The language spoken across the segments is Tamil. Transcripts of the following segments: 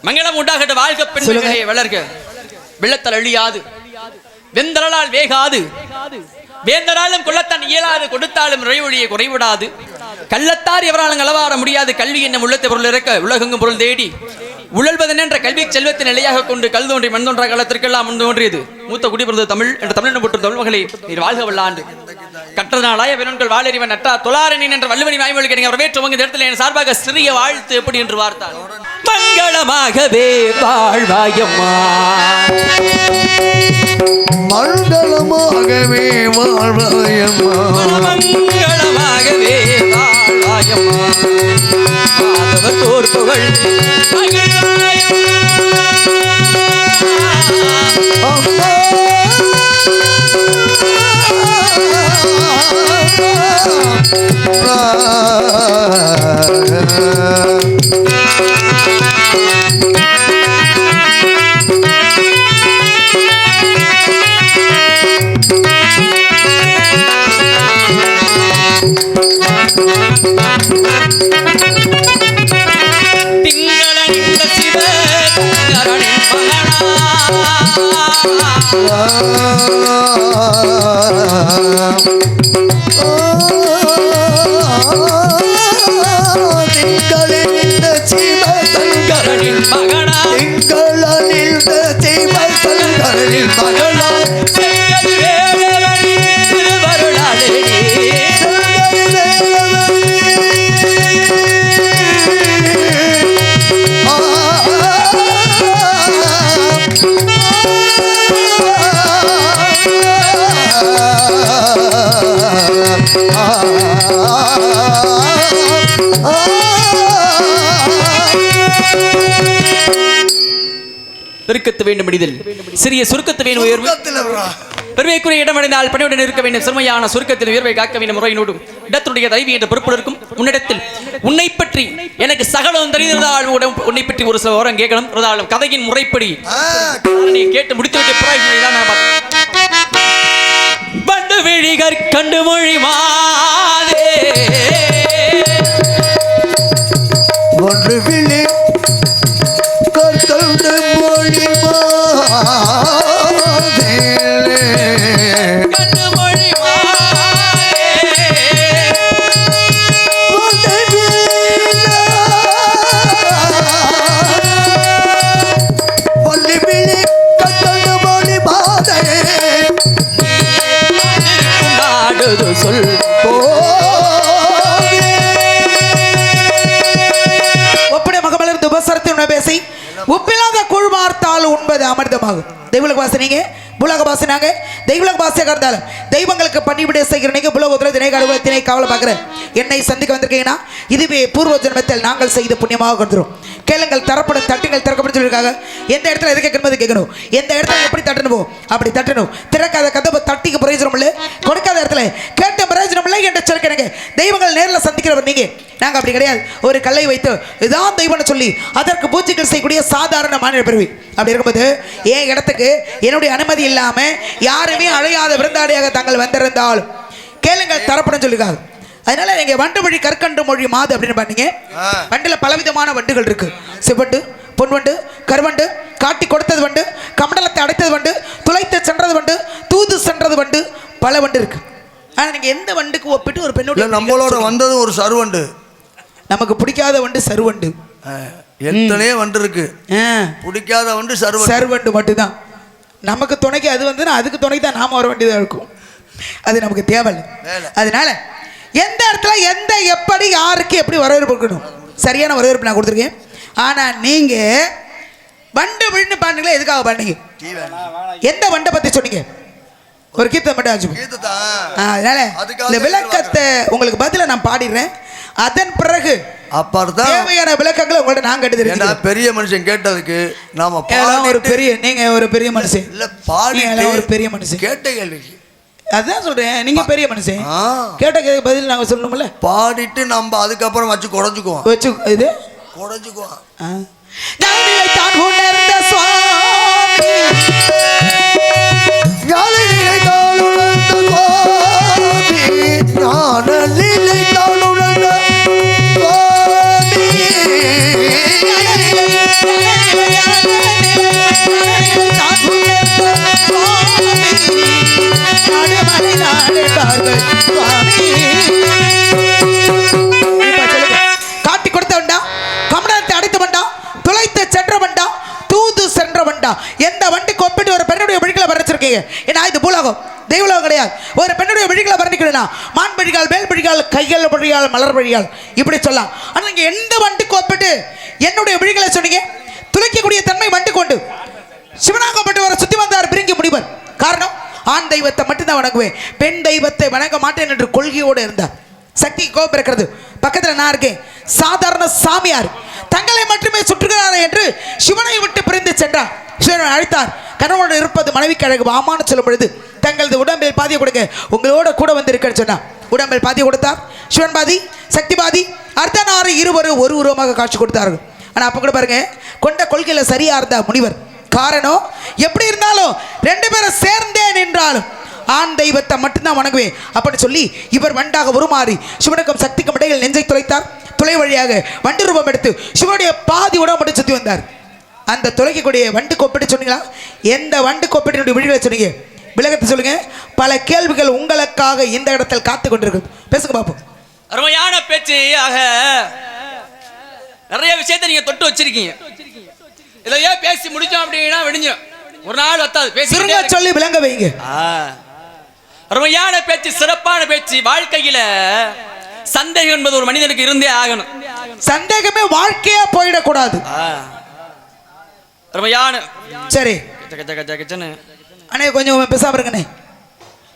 மங்களம் உண்டாகட்டும். வாழ்க்கை பெண்களே வளர்க. வெள்ளத்தால் அழியாது, வெந்தலால் வேகாது, வேந்தராலும் கொள்ளத்தான் இயலாது, கொடுத்தாலும் நுழைவொழியை குறைவிடாது, கள்ளத்தார் எவராலும் அளவாட முடியாது, கல்வி என்னும் உள்ளத்தை பொருள் இறக்க உலகெங்கும் பொருள் தேடி உழல்வதென்ற கல்வி செல்வத்தை நிலையாக கொண்டு கல் தோன்றி மண் தோன்ற காலத்திற்கெல்லாம் முன் தோன்றியது மூத்த குடிபிறந்த தமிழ் என்ற தமிழ் போட்டு தமிழ் மகளே நீர் வாழ்க வல்லாண்டு. கற்றனாலாய வினன்கள் வாழறிவன் நட்டா தொழாரணின் என்ற வள்ளுவனி வாய்மொழி கிடைங்க வரவேற்றவங்க இந்த இடத்துல என் சார்பாக சிறிய வாழ்த்து எப்படி என்று வார்த்தார். மங்களமாகவே வாழ்வாயம்மா, மங்களமாகவே வாழ்வாயம்மா, மங்களமாகவே வாழ்வாயம்மா, மாதவர் தோர் புகழ் பெருக்கத்து வேண்டும் மனிதல் சிறிய சுருக்கத்து வேண்டும் உயர்வு பெருமைக்குரிய இடமடைந்தால் பணியுடன் இருக்க வேண்டும். சிறுமையான சுருக்கத்தில் உயர்வை காக்க வேண்டும் முறையினோடும் இடத்துடைய தயவு என்ற பொறுப்பு இருக்கும். உன்னிடத்தில் உன்னை பற்றி எனக்கு சகலம் தெரிந்தால் உன்னை பற்றி ஒரு சில ஓரம் கேட்கணும். இருந்தாலும் கதையின் முறைப்படி கேட்டு முடித்துவிட்டு பண்டு விழிகர் கண்டு மொழி மாதே ஒன்று விழி கற்கண்டு மொழி கண்டு மொழி ஒல்லி விழி கற்கண்டு மொழி மாதே சொல் ஒப்படை மகமலர்ந்து உபசரத்தை பேசி உப்பில்லாத குழுமார்த்தால் உண்பது அமிர்தமாகும். தெய்வலக வாசனைங்க புலக வாசனாங்க தெய்வலக வாசியாக இருந்தாலும் தெய்வங்களுக்கு பணிவிட செய்கிறீங்க புலகத்தில் தினை கழுவ தினை காவலை பார்க்குறேன். என்னை சந்திக்க வந்திருக்கீங்கன்னா இதுவே பூர்வ ஜென்மத்தில் நாங்கள் செய்த புண்ணியமாக கொடுத்துரும். கேளுங்கள் தரப்படும் தட்டுங்கள் திறக்கப்படும் சொல்லியிருக்காங்க. எந்த இடத்துல எது கேட்கணும் கேட்கணும், எந்த இடத்துல எப்படி தட்டணுமோ அப்படி தட்டணும். திறக்காத கதவை தட்டிக்கு பிரயோஜனம் இல்லை, கொடுக்காத இடத்துல கேட்ட பிரயோஜனம் இல்லை என்று சொல்லிக்கிறேங்க. தெய்வங்கள் நேரில் சந்திக்கிறவர் நீங்க, நாங்கள் அப்படி கிடையாது. ஒரு கல்லை வைத்து இதான் தெய்வம்னு சொல்லி அதற்கு பூஜைகள் செய்யக்கூடிய சாதாரண மாநில பிரிவு. அப்படி இருக்கும்போது என் இடத்துக்கு என்னுடைய அனுமதி இல்லாம யாருமே அழையாத விருந்தாடியாக தாங்கள் வந்திருந்தாலும் கேளுங்கள் தரப்படும் சொல்லியிருக்காங்க. அதனால நீங்க வண்டு மொழி கற்கண்டு மொழி மாது அப்படின்னு பாத்தீங்க. வண்டுல பலவிதமான வண்டுகள் இருக்கு. சிவண்டு, பொன்வண்டு, கருவண்டு, காட்டி கொடுத்தது வண்டு, கமண்டலத்தை அடைத்தது வண்டு, துளைத்து சென்றது வண்டு, தூது சென்றது வண்டு, பல வண்டு இருக்கு. ஆனா நீங்க எந்த வண்டுக்கு ஒப்பிட்டு ஒரு பெண்ணோட நம்மளோட வந்தது ஒரு சருவண்டு, நமக்கு பிடிக்காத வண்டு சருவண்டு. எத்தனையோ வண்டு இருக்கு, பிடிக்காத வண்டு சருவண்டு மட்டும்தான். நமக்கு துணைக்கு அது வந்து அதுக்கு துணைக்கு தான் நாம வர வேண்டியதாக இருக்கும். அது நமக்கு தேவையில்லை. அதனால எந்த இடத்துல எந்த எப்படி யாருக்கு எப்படி வரவேற்பு கொடுக்கணும் சரியான வரவேற்பு நான் கொடுத்துருக்கேன். ஆனா நீங்க வண்டு விழுந்து பாருங்களே, எதுக்காக பண்ணீங்க? எந்த வண்டை பத்தி சொன்னீங்க? ஒரு கீர்த்தனை மட்டும் ஆச்சு. அதனால இந்த விளக்கத்தை உங்களுக்கு பதில நான் பாடிடுறேன். அதன் பிறகு தேவையான விளக்கங்களை உங்கள்ட்ட நான் கேட்டு பெரிய மனுஷன் கேட்டதுக்கு நாம ஒரு பெரிய நீங்க ஒரு பெரிய மனுஷன் இல்ல பாடி ஒரு பெரிய மனுஷன் கேட்ட கேள்விக்கு அதான் சொல்றேன். நீங்க பெரிய மனுஷன் கேட்ட கேள்வி பதில் நாங்க சொல்லணும்ல. பாடிட்டு நம்ம அதுக்கப்புறம் வச்சு குறைஞ்சுக்குவோம் வச்சு இது குறைஞ்சுக்குவோம். தான் உணர்ந்த சுவாமி வண்டா? எந்த வண்டிக்கு ஒப்பிட்டு ஒரு பெண்ணுடைய விழிகளை வரைச்சிருக்கீங்க? ஏன்னா இது பூலோகம், தெய்வலோகம் கிடையாது. ஒரு பெண்ணுடைய விழிகளை வர்ணிக்கணும்னா மான் பிடிகால், வேல் பிடிகால், கைகள் பிடிகால், மலர் பிடிகால் இப்படி சொல்லலாம். ஆனால் நீங்கள் எந்த வண்டிக்கு ஒப்பிட்டு என்னுடைய விழிகளை சொன்னீங்க? துளைக்கக்கூடிய தன்மை வண்டு கொண்டு சிவனாகப்பட்டு வர சுத்தி வந்தார் பிரிங்கி முனிவர். காரணம், ஆண் தெய்வத்தை மட்டும்தான் வணங்குவேன், பெண் தெய்வத்தை வணங்க மாட்டேன் என்று கொள்கையோடு இருந்தார். சக்தி கோபம் இருக்கிறது. பக்கத்தில் நான் இருக்கேன். சாதாரண சாமியார் தங்களை மட்டுமே சுற்றுகிறார் என்று சிவனை விட்டு பிரிந்து சென்றார். சிவன் அழைத்தார். கணவனோடு இருப்பது மனைவிக்கு அழகு ஆமான்னு சொல்லும் பொழுது தங்களது உடம்பில் பாதியை கொடுங்க, உங்களோட கூட வந்து இருக்கேன்னு சொன்னார். உடம்பில் பாதியை கொடுத்தார். சிவன் பாதி, சக்தி பாதி, அர்த்தநாரி இருவரும் ஒரு உருவமாக காட்சி கொடுத்தார்கள். ஆனால் அப்போ கூட பாருங்க, கொண்ட கொள்கையில் சரியா இருந்தா முனிவர். காரணம், எப்படி இருந்தாலும் ரெண்டு பேரும் சேர்ந்தே நின்றாலும் ஆண் தெய்வத்தை மட்டும்தான் வணங்குவேன் அப்படின்னு சொல்லி இவர் வண்டாக உருமாறி சிவனுக்கும் சக்திக்கும் இடையில் நெஞ்சை துளைத்தார். துளை வழியாக வண்டு ரூபம் எடுத்து சிவனுடைய பாதி உடம்பு சுற்றி வந்தார். அந்த துளைக்கக்கூடிய வண்டு கொப்பிட்டு சொன்னீங்களா? எந்த வண்டு கொப்பிட்டு விழிகளை சொன்னீங்க? விளக்கத்தை சொல்லுங்க. பல கேள்விகள் உங்களுக்காக இந்த இடத்தில் காத்து கொண்டிருக்கு. பேசுங்க பாப்போம். அருமையான பேச்சு ஆக நிறைய விஷயத்தை நீங்க தொட்டு வச்சிருக்கீங்க. இதையே பேசி முடிச்சோம் அப்படின்னா விடிஞ்சோம், ஒரு நாள் வத்தாது. பேசி சொல்லி விளங்க வைங்க. அருமையான பேச்சு, சிறப்பான பேச்சு. வாழ்க்கையில சந்தேகம் என்பது ஒரு மனிதனுக்கு இருந்தே ஆகணும். சந்தேகமே வாழ்க்கையா போயிடக்கூடாது. அருமையான சரி அண்ணே, கொஞ்சம் பேசாம இருக்கண்ணே,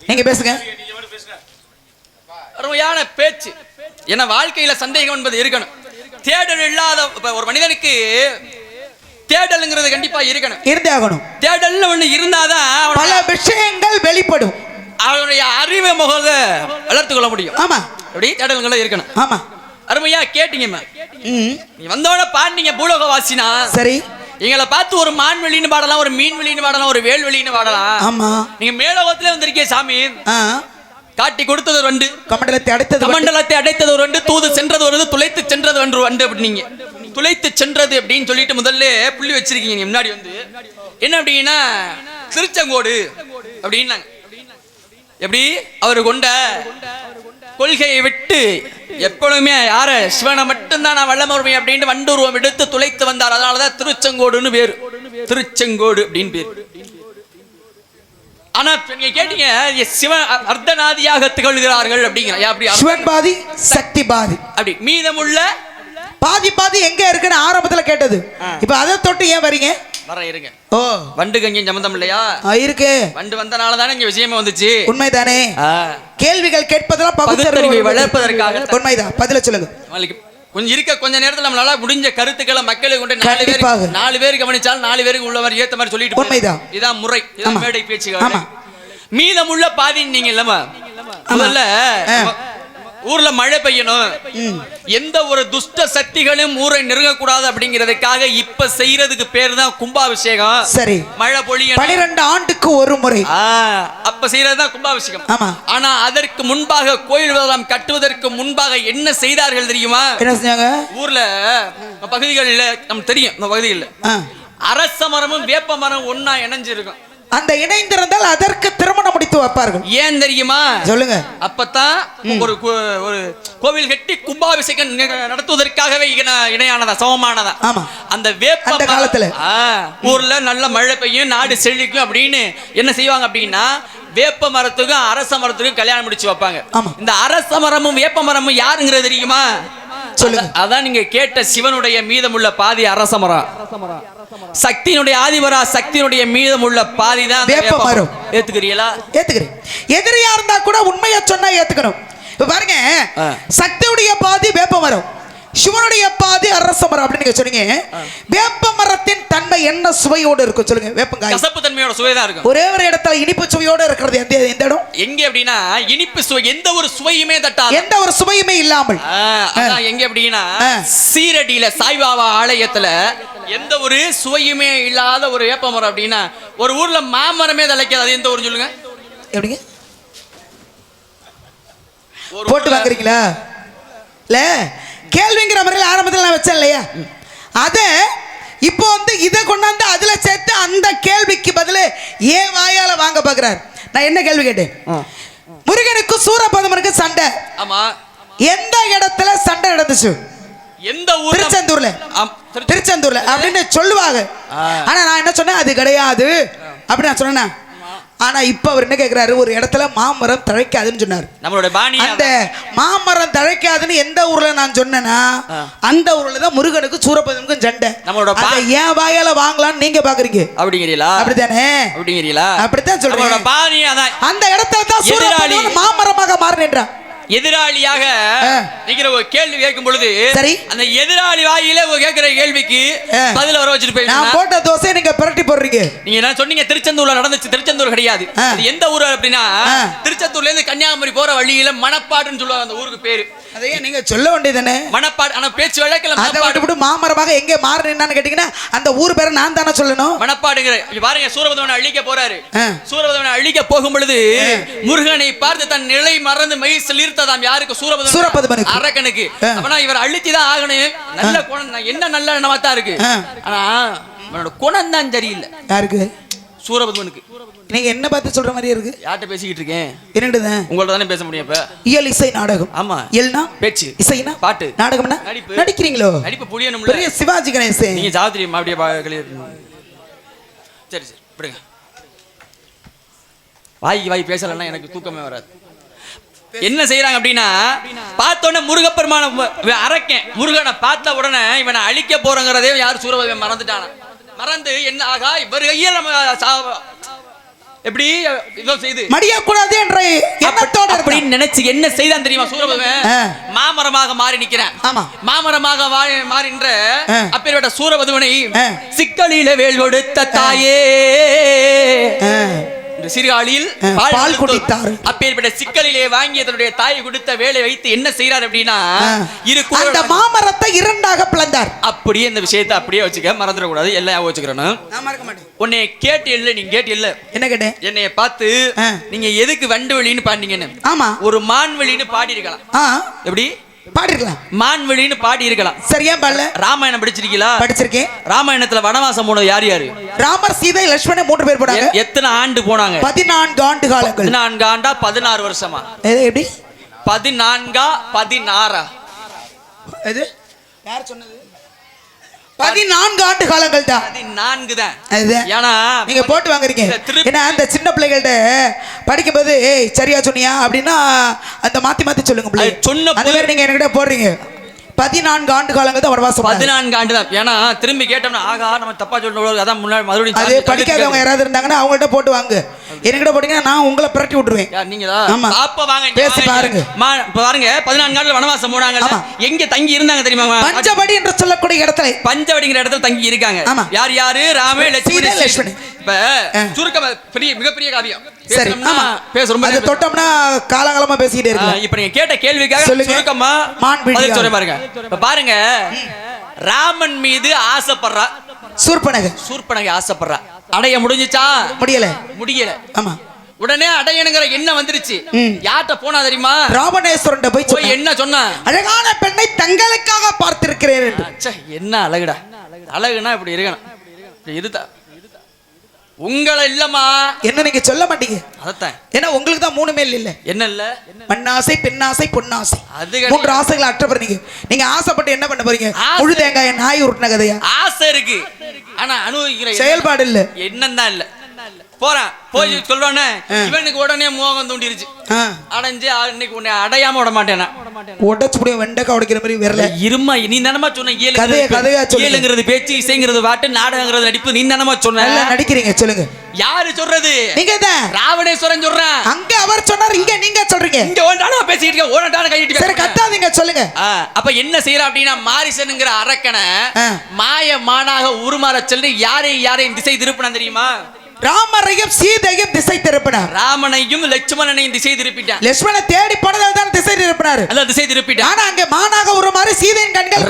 நீங்க பேசுங்க. அருமையான பேச்சு. ஏன்னா வாழ்க்கையில சந்தேகம் என்பது இருக்கணும். தேடல் இல்லாத ஒரு மனிதனுக்கு தேடல்ங்கிறது கண்டிப்பா இருக்கணும், இருந்தே ஆகணும். தேடல்னு ஒண்ணு இருந்தாதான் பல விஷயங்கள் வெளிப்படும், அவனுடைய அறிவை முகத வளர்த்து கொள்ள முடியும். ஆமா, அப்படி தேடல்களும் இருக்கணும். ஆமா, அருமையா கேட்டீங்கம்மா. நீ வந்தோட பாண்டிங்க பூலோக வாசினா. சரி, எங்களை பார்த்து ஒரு மான் வெளின்னு பாடலாம், ஒரு மீன் வெளின்னு பாடலாம், ஒரு வேல் வெளின்னு பாடலாம். ஆமா, நீங்க மேலோகத்திலே வந்திருக்கீங்க சாமி. காட்டி கொடுத்தது ஒரு வண்டு, கமண்டலத்தை அடைத்தது, கமண்டலத்தை அடைத்தது ஒரு வண்டு, தூது சென்றது ஒரு துளைத்து சென்றது ஒன்று வண்டு. அப்படி நீங்க துளைத்து சென்றது அப்படின்னு சொல்லிட்டு முதல்ல புள்ளி வச்சிருக்கீங்க. முன்னாடி வந்து என்ன அப்படின்னா திருச்செங்கோடு அப்படின்னாங்க. எப்படி அவர் கொண்ட கொள்கையை விட்டு எப்பொழுதுமே யார சிவனை மட்டும்தான் நான் வல்லமருமை அப்படின்ட்டு வண்டூர்வம் எடுத்து துளைத்து வந்தார். அதனாலதான் திருச்செங்கோடுன்னு பேரு, திருச்செங்கோடு அப்படின்னு பேரு. ஆனா நீங்க கேட்டீங்க சிவன் அர்த்தநாதியாக திகழ்கிறார்கள் அப்படிங்கிற. சிவன் பாதி, சக்தி பாதி, அப்படி மீதமுள்ள பாதி பாதி எங்க இருக்குன்னு ஆரம்பத்துல கேட்டது. இப்ப அதை தொட்டு ஏன் வரீங்க? வர இருங்க. ஓ, வண்டுக்கு எங்கேயும் சம்பந்தம் இல்லையா? இருக்கு. வண்டு வந்தனால தானே இங்க விஷயமே வந்துச்சு. உண்மைதானே? கேள்விகள் கேட்பதெல்லாம் பகுத்தறிவை வளர்ப்பதற்காக. உண்மைதான். பதில சொல்லுங்க. கொஞ்சம் இருக்க கொஞ்ச நேரத்துல நம்மளால முடிஞ்ச கருத்துக்களை மக்களுக்கு கொண்டு நாலு பேர் கவனிச்சால் 4 பேருக்கு உள்ளவர் ஏத்த மாதிரி சொல்லிட்டு. உண்மைதான். இதான் முறை, இதான் மேடை பேச்சுகள். மீதமுள்ள பாதி நீங்க இல்லமா முதல்ல ஊர்ல மழை பெய்யணும், எந்த ஒரு துஷ்ட சக்திகளும் ஊரை நெருங்கக்கூடாது அப்படிங்கிறதுக்காக இப்ப செய்யறதுக்கு பேர் தான் கும்பாபிஷேகம். சரி, மழை பொழியணும். 12 ஆண்டுக்கு ஒரு முறை அப்ப செய்யறதுதான் கும்பாபிஷேகம். ஆமா. ஆனா அதற்கு முன்பாக கோயில் விழாம் கட்டுவதற்கு முன்பாக என்ன செய்தார்கள் தெரியுமா? என்ன செஞ்சாங்க? ஊர்ல பகுதிகளில் நமக்கு தெரியும், இந்த பகுதிகளில் அரச மரமும் வேப்ப மரம் ஒன்னா இணைஞ்சிருக்கும். அந்த இணைந்திருந்தால் அதற்கு திருமணம் முடித்து வைப்பார்கள். ஏன் தெரியுமா? சொல்லுங்க. அப்பதான் ஒரு கோவில் கட்டி கும்பாபிஷேகம் நடத்துவதற்காகவே இணையானதா, சமமானதா. ஆமா. அந்த வேப்ப காலத்துல ஊர்ல நல்ல மழை பெய்யும், நாடு செழிக்கும் அப்படின்னு என்ன செய்வாங்க அப்படின்னா வேப்ப மரத்துக்கும் அரச மரத்துக்கும் கல்யாணம் முடிச்சு வைப்பாங்க. இந்த அரச மரமும் வேப்ப மரமும் யாருங்கிறது தெரியுமா? சொல்லுங்க. அதான் நீங்க கேட்ட சிவனுடைய மீதமுள்ள பாதி அரச மரம், சக்தியினுடைய ஆதிவரா சக்தியினுடைய மீதமுள்ள பாதி தான் வேப்ப மரம். ஏத்துக்கிறீங்களா? ஏத்துக்கிறேன். எதிரியா இருந்தா கூட உண்மையை சொன்னா ஏத்துக்கணும். இப்ப பாருங்க, சக்தியுடைய பாதி வேப்ப மரம், சிவனுடைய பாதி அரச மரம் அப்படின்னு நீங்க சொன்னீங்க. வேப்ப மரத்தின் தன்மை என்ன சுவையோடு இருக்கும் சொல்லுங்க? வேப்பங்காய் கசப்பு தன்மையோட சுவைதான் இருக்கும். ஒரே ஒரு இடத்துல இனிப்பு சுவையோடு இருக்கிறது எந்த இடம்? எங்க அப்படின்னா இனிப்பு சுவை, எந்த ஒரு சுவையுமே தட்டாது, எந்த ஒரு சுவையுமே இல்லாமல். எங்க அப்படின்னா சீரடியில சாய்பாபா ஆலயத்துல எந்த ஒரு சுவையுமே இல்லாத ஒரு வேப்ப மரம் அப்படின்னா ஒரு ஊர்ல மாமரமே தலைக்காது. அது எந்த ஊர் சொல்லுங்க? எப்படிங்க போட்டு வாங்குறீங்களா? இல்ல, கேள்விங்கிற முறையில் ஆரம்பத்தில் நான் வச்சேன் இல்லையா? அதை இப்போ வந்து இதை கொண்டாந்து அதுல சேர்த்து அந்த கேள்விக்கு பதில் ஏன் வாயால வாங்க பாக்குறாரு. நான் என்ன கேள்வி கேட்டேன்? முருகனுக்கு சூரபதமனுக்கு சண்டை. ஆமா. எந்த இடத்துல சண்டை நடந்துச்சு? எந்த ஊர்? திருச்செந்தூர்ல. ஆம், திருச்செந்தூர்ல அப்படின்னு சொல்லுவாங்க. ஆனா நான் என்ன சொன்னேன், அது கிடையாது அப்படி நான் சொன்னேன். ஆனா இப்ப அவர் என்ன கேக்குறாரு, ஒரு இடத்துல மாமரம் தழைக்காதுன்னு சொன்னாரு. நம்மளோட பாணி அந்த மாமரம் தழைக்காதுன்னு எந்த ஊர்ல நான் சொன்னேன்னா, அந்த ஊர்ல தான் முருகனுக்கு சூரபதனுக்கும் சண்டை. நம்மளோட ஏன் வாயால வாங்கலாம்னு நீங்க பாக்குறீங்க அப்படிங்கிறீங்களா? அப்படித்தானே? அப்படிங்கிறீங்களா? அப்படித்தான் சொல்றேன். நம்மளோட பாணி அதான். அந்த இடத்துல தான் சூரபதன் மாமரமாக மாறினான். எதிராளியாக நீங்க ஒரு கேள்வி கேட்கும் பொழுது சரி, அந்த எதிராளி வாயில கேட்கிற கேள்விக்கு பதில வர வச்சுட்டு போய் நான் போட்ட தோசை நீங்க பிரட்டி போடுறீங்க. நீங்க என்ன சொன்னீங்க? திருச்செந்தூர்ல நடந்துச்சு. திருச்செந்தூர் கிடையாது. அது எந்த ஊர் அப்படின்னா, திருச்செந்தூர்ல இருந்து கன்னியாகுமரி போற வழியில மணப்பாடுன்னு சொல்லுவாங்க அந்த ஊருக்கு பேரு. அதையே நீங்க சொல்ல வேண்டியதானே? மணப்பாடு. ஆனா பேச்சு வழக்கில் மணப்பாடு மாமரமாக எங்க மாறினான்னு கேட்டீங்கன்னா அந்த ஊர் பேரை நான் தானே சொல்லணும். மணப்பாடுங்கிற பாருங்க, சூரபதமனை அழிக்க போறாரு. சூரபதமனை அழிக்க போகும் பொழுது முருகனை பார்த்து தன் நிலை மறந்து மெய் சிலிர்த்ததாம். யாருக்கு? சூரபதமனுக்கு, அரக்கனுக்கு. அப்பனா இவர் அழிச்சுதான் ஆகணும். நல்ல குணம், என்ன நல்ல எண்ணமா தான் இருக்கு. ஆனா இவனோட குணம் தான் சரியில்லை. யாருக்கு? சூரபதமனுக்கு. நீங்க என்ன பார்த்து சொல்ற மாதிரி இருக்கு? யார்கிட்ட பேசிக்கிட்டு இருக்கேன்? என்னதுதான் உங்கள்ட்ட தானே பேச முடியும். இப்ப இயல் இசை நாடகம். ஆமா. இயல்னா பேச்சு, இசைனா பாட்டு, நாடகம்னா நடிக்கிறீங்களோ? நடிப்பு புரியணும்ல. பெரிய சிவாஜி கணேசன். நீங்க சாவித்திரி அப்படியே சரி சரி விடுங்க. வாய் பேசலன்னா எனக்கு தூக்கமே வராது. என்ன செய்யறாங்க அப்படின்னா, பார்த்தோன்னே முருகப்பெருமான அரக்கன் முருகனை பார்த்த உடனே இவனை அழிக்க போறங்கிறதே யார்? சூரபதமன் மறந்துட்டான. மறந்து என்ன ஆகா இவர் கையில் நம்ம எப்படி இதோ செய்து மடியக்கூடாது என்ற எண்ணத்தோட அப்படின்னு நினைச்சு என்ன செய்தான் தெரியுமா? சூரபதமன் மாமரமாக மாறி நிக்கிறான். ஆமா, மாமரமாக மாறின்ற அப்பேற்பட்ட சூரபதமனை சிக்கலில வேல் கொடுத்த தாயே சிறுகாலில் பால் குடித்தார். அப்பேற்பட்ட சிக்கலிலே வாங்கி தன்னுடைய தாயை கொடுத்த வேலை வைத்து என்ன செய்யறார் அப்படின்னா, அந்த மாமரத்தை இரண்டாக பிளந்தார். அப்படியே இந்த விஷயத்தை அப்படியே வச்சுக்க, மறந்துட கூடாது. எல்லாம் வச்சுக்கிறேன். உன்னை கேட்டு இல்ல, நீங்க கேட்டு இல்ல. என்ன கேட்டேன்? என்னைய பார்த்து நீங்க எதுக்கு வண்டு வெளின்னு பாடினீங்கன்னு. ஆமா, ஒரு மான் வெளின்னு பாடி இருக்கலாம். எப்படி பாடிருக்கலாம்? மான்வெளின்னு பாடி இருக்கலாம். சரியா பாடல? ராமாயணம் படிச்சிருக்கீங்களா? படிச்சிருக்கேன். ராமாயணத்துல வனவாசம் போனது யார் யாரு? ராமர், சீதை, லட்சுமணன் 3 பேர் போனாங்க. எத்தனை ஆண்டு போனாங்க? 14 ஆண்டு காலங்கள். 14 ஆண்டா 16 வருஷமா? எப்படி 14 16? இது யார் சொன்னது? 14 ஆண்டு காலங்கள் தான். 14 தான். ஏன்னா நீங்க போட்டு வாங்குறீங்க. ஏன்னா அந்த சின்ன பிள்ளைகள்ட்ட படிக்கும்போது ஏய் சரியா சொன்னியா அப்படின்னா அந்த மாத்தி சொல்லுங்க பிள்ளை. சொன்ன பிள்ளை நீங்க என்கிட்ட போடுறீங்க. 14 ஆண்டு காலங்கள் தான் வனவாசம். 14 ஆண்டு தான். ஏன்னா திரும்பி கேட்டோம்னா ஆகா நம்ம தப்பா சொல்றோம். அதான் முன்னாடி மறுபடியும் அது படிக்காதவங்க யாராவது இருந்தாங்கன்னா அவங்கள்ட்ட போட்டு வாங்க. என்கிட்ட போட்டீங்கன்னா நான் உங்களை பிரட்டி விட்டுருவேன். நீங்களா? ஆமா, பாப்பா வாங்க பேசி பாருங்க. பாருங்க 14 நாள் வனவாசம் போனாங்க. எங்க தங்கி இருந்தாங்க தெரியுமா? பஞ்சவடி என்று சொல்லக்கூடிய இடத்துல, பஞ்சவடிங்கிற இடத்துல தங்கி இருக்காங்க. யார் யாரு? ராம, லட்சுமணன். இப்ப சுருக்க மிகப்பெரிய காவியம். சரி, ஆமா பேச ரொம்ப அது தொட்டோம்னா காலகாலமா பேசிட்டே இருக்கலாம். இப்ப நீங்க கேட்ட கேள்விக்காக சுருக்கமா பதில் சொல்றேன் பாருங்க. இப்ப பாருங்க, ராமன் மீது ஆசைப்படுறா சூர்பனகை ஆசைப்படுறா. அடைய முடிஞ்சுச்சா? முடியல. ஆமா, உடனே அடையணுங்கிற என்ன வந்துருச்சு. யார்கிட்ட போனா தெரியுமா? ராவணேஸ்வரன் போய் என்ன சொன்னா? அழகான பெண்ணை தங்களுக்காக பார்த்திருக்கிறேன். என்ன அழகுடா! அழகுனா இப்படி இருக்கணும். இதுதா உங்களை இல்லமா? என்ன நீங்க சொல்ல மாட்டீங்க? அதத்தான். ஏன்னா உங்களுக்கு தான் 3 மேல் இல்ல. என்ன இல்ல? மண்ணாசை, பெண்ணாசை, பொன்னாசை. அது 3 ஆசைகளை அற்ற நீங்க ஆசைப்பட்டு என்ன பண்ண போறீங்க? முழு தேங்காய் நாய் உருட்டின கதையா? ஆசை இருக்கு, ஆனா அனுபவிக்கிற செயல்பாடு இல்ல. என்னன்னா இல்ல. போறான் போய் சொல்றானே, இவனுக்கு உடனே மோகம் தூண்டிருச்சு. அடைஞ்சு இன்னைக்கு உன்னை அடையாம விட மாட்டேனா? உடைச்சு முடியும் வெண்டைக்கா உடைக்கிற மாதிரி வரல. இருமா, நீ தானமா சொன்ன ஏழுங்கிறது பேச்சு, இசைங்கிறது பாட்டு, நாடகங்கிறது நடிப்பு. நீ தானமா சொன்ன நடிக்கிறீங்க. சொல்லுங்க, யாரு சொல்றது? நீங்க தான். ராவணேஸ்வரன் சொல்றேன். அங்க அவர் சொன்னார், இங்க நீங்க சொல்றீங்க. இங்க ஒன்றான பேசிட்டு இருக்க, ஒன்றான கையிட்டு. சரி கத்தாதீங்க, சொல்லுங்க. அப்ப என்ன செய்யற அப்படின்னா, மாரிசனுங்கிற அரக்கனை மாய மானாக உருமாற சொல்லி யாரையும் திசை திருப்பினா தெரியுமா? ராமரையும் சீதையும் திசை திருப்பினார். ராமனையும் லட்சுமணனையும் திசை திருப்பிட்டார். லட்சுமணனை தேடி போனதால் தான் திசை திருப்பினார். அல்ல திசை திருப்பிட்டார். ஆனா அங்க மானாக ஒரு மாதிரி சீதையின் கண்கள்.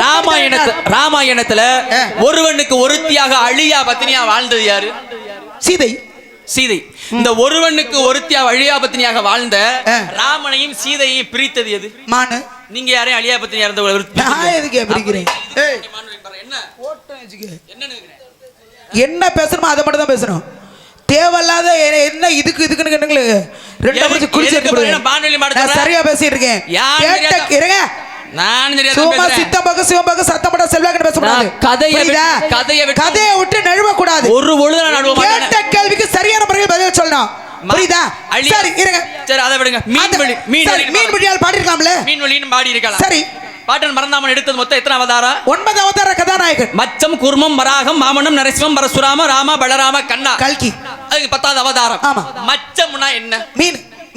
ராமாயணத்துல ஒருவனுக்கு ஒருத்தியாக அழியா பத்தினியா வாழ்ந்தது யாரு? சீதை. இந்த ஒருவனுக்கு ஒருத்தியா அழியா பத்தினியாக வாழ்ந்த ராமனையும் சீதையையும் பிரித்தது எது? மானு. நீங்க யாரையும் அழியா பத்தினியா இருந்த என்ன பேசணுமோ அதை மட்டும் தான் பேசணும். தேவையில்லாத என்ன இதுக்குன்னு சரியா பேசிட்டு இருக்கேன். நான் சரியா தான் சும்மா பேசுறேன். சித்தம்பக சிவம்பக சத்தப்பட செல்வாக்கு பேசக்கூடாது. நான் கதையை புரியுதா? விட்டு- கதையை விட்டு நழுவ கூடாது. ஒரு பொழுது நான் நடுவ கேட்ட மாட்டேன். கேள்விக்கு சரியான முறையில் பதில் சொல்லணும். புரியுதா? அழியா- சரி இருங்க. சரி அதை விடுங்க. சரி, மீன் வழியால் பாடி இருக்கலாம்ல. மீன் வழின்னு பாடி இருக்கலாம். சரி, பாட்டன் பரந்தாமன் எடுத்தது மொத்தம் எத்தனை அவதாரம்? 9 அவதார கதாநாயகன். மச்சம், குர்மம், வராகம், மாமனம், நரசிம்மம், பரசுராம, ராம, பலராம, கண்ணா. கல்கி. அதுக்கு 10வது அவதாரம். ஆமா. மச்சம்னா என்ன?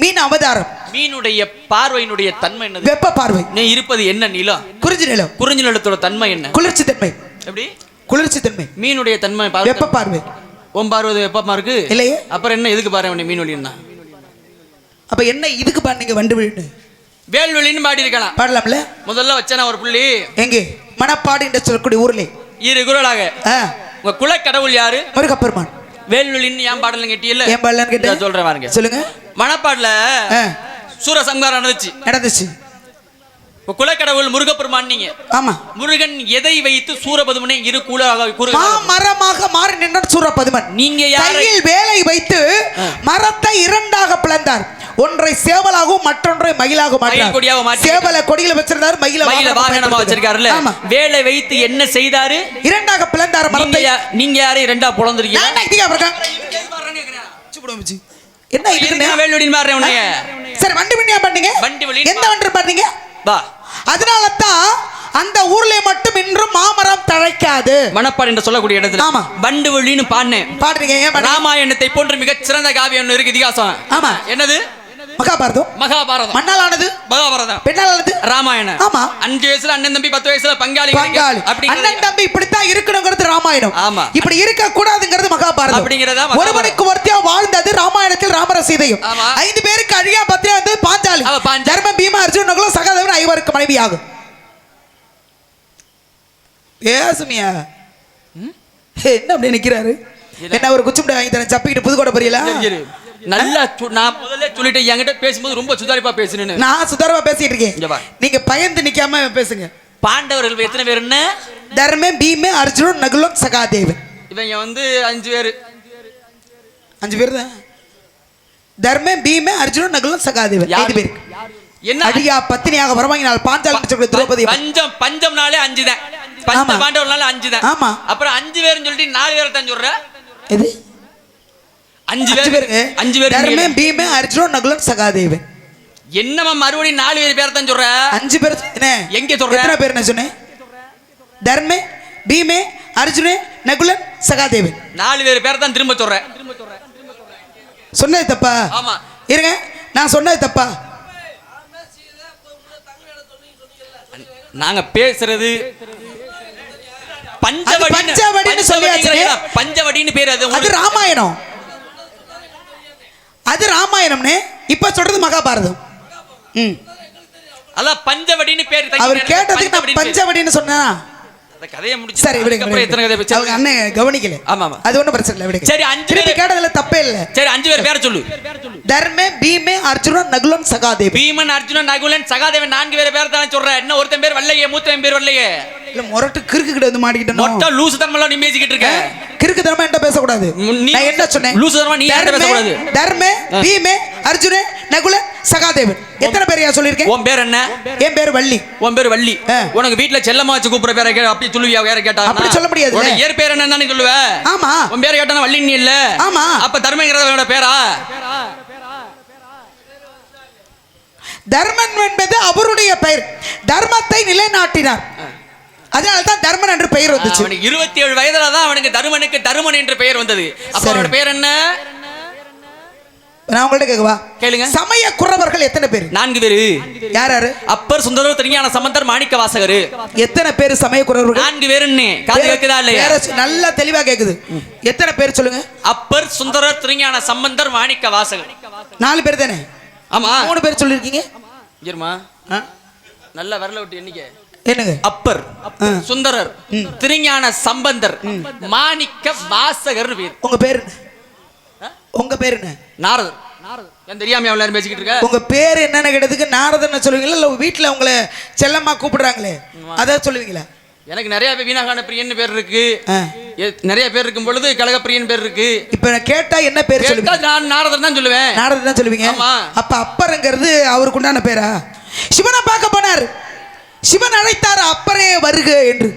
மீன் அவதாரம். மீனுடைய பார்வையினுடைய தன்மை என்னது? வெப்ப பார்வை. நீ இருப்பது என்ன நிலம்? குறிஞ்சி நிலம். குறிஞ்சி நிலத்தோட தன்மை என்ன? குளிர்ச்சி தன்மை. எப்படி? குளிர்ச்சி தன்மை. மீனுடைய தன்மை வெப்ப பார்வை. ஓம் பார்வது வெப்பமா இருக்கு இல்லையே. அப்புறம் என்ன எதுக்கு பாரு மீன் வழின்னா? அப்ப என்ன இதுக்கு பாருங்க வண்டு விழுந்து வேல்வெளின்னு பாடி இருக்கலாம். பாடலாம்ல. முதல்ல வச்சன ஒரு புள்ளி எங்கே மணப்பாடு என்று சொல்லக்கூடிய ஊர்ல இரு குரலாக. உங்க குல கடவுள் யாரு? முருகப்பெருமான். வேல்வெளின்னு ஏன் பாடல கேட்டியல்ல? ஏன் பாடலன்னு கேட்டா சொல்றேன் பாருங்க. சொல்லுங்க. மணப்பாடுல சூரசம்ஹாரம் நடந்துச்சு. குலக்கடவுள் முருகப்பெருமான். நீங்க ஆமா. முருகன் எதை வைத்து சூரபதுமனை இரு கூறாக மரமாக மாறி நின்ற சூரபதுமன். நீங்க கையில் வேலை வைத்து மரத்தை இரண்டாக பிளந்தார். ஒன்றை சேவலாகவும் மற்றொன்றை மயிலாக மாற்றினார். சேவல கொடியில வச்சிருந்தார், மயில வாகனமா வச்சிருக்காருல்ல. வேலை வைத்து என்ன செய்தாரு? இரண்டாக பிளந்தார் மரத்தை. நீங்க யாரை இரண்டா பிளந்துருக்கீங்க? என்ன இதுக்கு வேல்வெளின்னு மாறேன் உன்னைய. சரி வண்டி வண்டியா பண்ணீங்க. வண்டி வழி எந்த வண்டி பண்ணீங்க? வா. அதனால தான் அந்த ஊர்ல மட்டும் இன்றும் மாமரம் தழைக்காது. மணப்பாடு என்று சொல்லக்கூடிய இடத்துல ஆமா வண்டு வழின்னு பாடுறீங்க. ராமாயணத்தை போன்ற மிகச் சிறந்த காவியம் ஒன்று இருக்கு, இதிகாசம். ஆமா. என்னது? மகாபாரதம். மகாபாரதம். மண்ணாலானது மகாபாரதம். பெண்ணாலானது ராமாயணம். ஆமா. 5 வயசுல அண்ணன் தம்பி, 10 வயசுல பங்காளி. அண்ணன் தம்பி இப்படித்தான் இருக்கணுங்கிறது ராமாயணம். ஆமா. இப்படி இருக்க கூடாதுங்கிறது மகாபாரதம். அப்படிங்கறதா ஒருவனுக்கு ஒருத்தியா வாழ்ந்தது ராமாயணத்தில் ராமர சீதையும். 5 பேருக்கு அழியா பத்தியா வந்து பாஞ்சாலி. தர்ம பீமா அர்ஜுன் நகுல சகாதேவன் 5 மனைவி ஆகும். ஏசுமியா என்ன அப்படி நிக்கிறாரு? என்ன ஒரு குச்சி முட்டை வாங்கி தரேன், சப்பிக்கிட்டு புதுக்கோட்டை போறீங்களா? நல்லா நான் முதல்ல சொல்லிட்டேன், என்கிட்ட பேசும்போது ரொம்ப சுதாரிப்பா பேசுறேன்னு. நான் சுதாரிப்பா பேசிட்டு இருக்கேன். நீங்க பயந்து நிக்காம பேசுங்க. பாண்டவர்கள் எத்தனை பேர்? என்ன? தர்மன், பீமன், அர்ஜுனன், நகுலன், சகாதேவன். இவங்க வந்து 5 பேர். 5 பேர் தான். தர்மன், பீமன், அர்ஜுனன், நகுலன், சகாதேவன் 5 பேர். என்ன அடியா பத்தினியாக வரவாங்கினால் பாஞ்சாலி திரௌபதி. பஞ்சம் நாளே 5 தான். பஞ்ச பாண்டவர்களால 5 தான். ஆமா. அப்புறம் 5 பேர்னு சொல்லிட்டு 4 பேரை தான் சொல்ற. எது? 5 பேர். 5 பேர். தர்மன், பீமன், அர்ஜுனன், நகுலன், சகாதேவன். என்னமா மறுபடியும் 4 பேர் தான் சொல்ற? 5 பேர். என்ன எங்க சொல்ற? எத்தனை பேர் நான் சொன்னேன்? தர்மன், பீமன், அர்ஜுனன், நகுலன், சகாதேவன் 4 பேர் தான் திரும்ப சொல்ற. சொன்னது தப்பா? ஆமா. இருங்க, நான் சொன்னது தப்பா? நாங்க பேசுறது பஞ்சவடின்னு சொல்லியாச்சு. பஞ்சவடின்னு பேர். அது ராமாயணம். அது ராமாயணம்னே. இப்ப சொல்றது மகாபாரதம். அத பஞ்சவடின்னு பேர். அவர் கேட்டதுக்கு நான் பஞ்சவடின்னு சொன்னா கதையை முடிச்சு. சரி விடுங்க. எத்தனை கதை பேச்சு? அவங்க அண்ணன் கவனிக்கல. ஆமா ஆமா. அது ஒண்ணும் பிரச்சனை இல்ல, விடுங்க. சரி 5 பேர் கேட்டதுல தப்பே இல்ல. சரி 5 பேர் பேரை சொல்லு. தர்மன், பீமன், அர்ஜுனன், நகுலன், சகாதேவன். பீமன், அர்ஜுனன், நகுலன், சகாதேவன் 4 பேர் தான் சொல்ற. என்ன ஒருத்தன் பேர் வல்லையே, மூத்தவன் பேர் வல்லையே. இல்ல முரட்டு கிறுக்கு கிட்ட வந்து மாட்டிக்கிட்டேன். மொட்டை லூசு தரமெல்லாம் நீ பேசிக்கிட்டு இருக்க. கிறுக்கு தரமா என்கிட்ட பேசக்கூடாது. நான் என்ன சொன்னேன்? லூசு தரமா நீ என்கிட்ட பேசக்கூடாது. தர்மன், பீமன், அர்ஜுனன், நகுலன், சகாதேவன் எத்தனை பேரையா சொல்லிருக்கேன்? உன் பேர் என்ன? என் பேர் வள்ளி. உன் பேர் வள்ளி. உனக்கு வீட்ல செல்லமா வச்சு கூப்பிடுற பேரை அப்படி சொல்லுவியா? வேற கேட்டா அப்படி சொல்ல முடியாது. உனக்கு ஏர் பேர் என்னன்னு நீ சொல்லுவ. ஆமா. உன் பேரை கேட்டா வள்ளி நீ இல்ல. ஆமா. அப்ப தர்மங்கிறவனோட பேரா? தர்மன் என்பது அவருடைய பெயர். தர்மத்தை நிலைநாட்டினார். அதனால தான் தர்மன் என்று பெயர் வந்துச்சு. அவனுக்கு 27 வயதுல தான் அவனுக்கு தர்மன் என்று பெயர் வந்தது. அப்ப அவனோட பேர் என்ன? நான் உங்கள்ட்ட கேக்குவா? கேளுங்க. சமய குறவர்கள் எத்தனை பேர்? 4 பேர். யார் யாரு? அப்பர், சுந்தரர், திருஞான சம்பந்தர், மாணிக்க வாசகர். எத்தனை பேர் சமய குறவர்கள்? 4 பேருன்னு காது கேக்குதா இல்லையா? நல்லா தெளிவா கேக்குது. எத்தனை பேர் சொல்லுங்க? அப்பர், சுந்தரர், திருஞான சம்பந்தர், மாணிக்க வாசகர் 4 பேர் தானே? ஆமா. 3 பேர் சொல்லிருக்கீங்க. இருமா, நல்ல வரல விட்டு எண்ணிக்க. என்னங்க? அப்பர், சுந்தரர், திருஞான சம்பந்தர், மாணிக்க வாசகர் பேர். உங்க பேர்? உங்க பேர் என்ன? நாரதர். ஏன் தெரியாம எல்லாரும் பேசிக்கிட்டு இருக்க? உங்க பேர் என்னன்னு கேட்டதுக்கு நாரதர்னு சொல்லுவீங்களா இல்ல வீட்டுல உங்களை செல்லம்மா கூப்பிடுறாங்களே அத சொல்லுவீங்களா? எனக்கு நிறைய பேர் வீணாகான பிரியன் பேர் இருக்கு. நிறைய பேர் இருக்கும் பொழுது கலகப்பிரியன் பேர் இருக்கு. இப்ப நான் கேட்டா என்ன பேர் சொல்லுவீங்க? நான் நாரதர் தான் சொல்லுவேன். நாரதர் தான் சொல்லுவீங்க. ஆமா. அப்ப அப்பர்ங்கிறது அவருக்கு உண்டான பேரா? சிவனை பார்க்க போனார். சிவன் அழைத்தார் அப்பரே வருக என்று.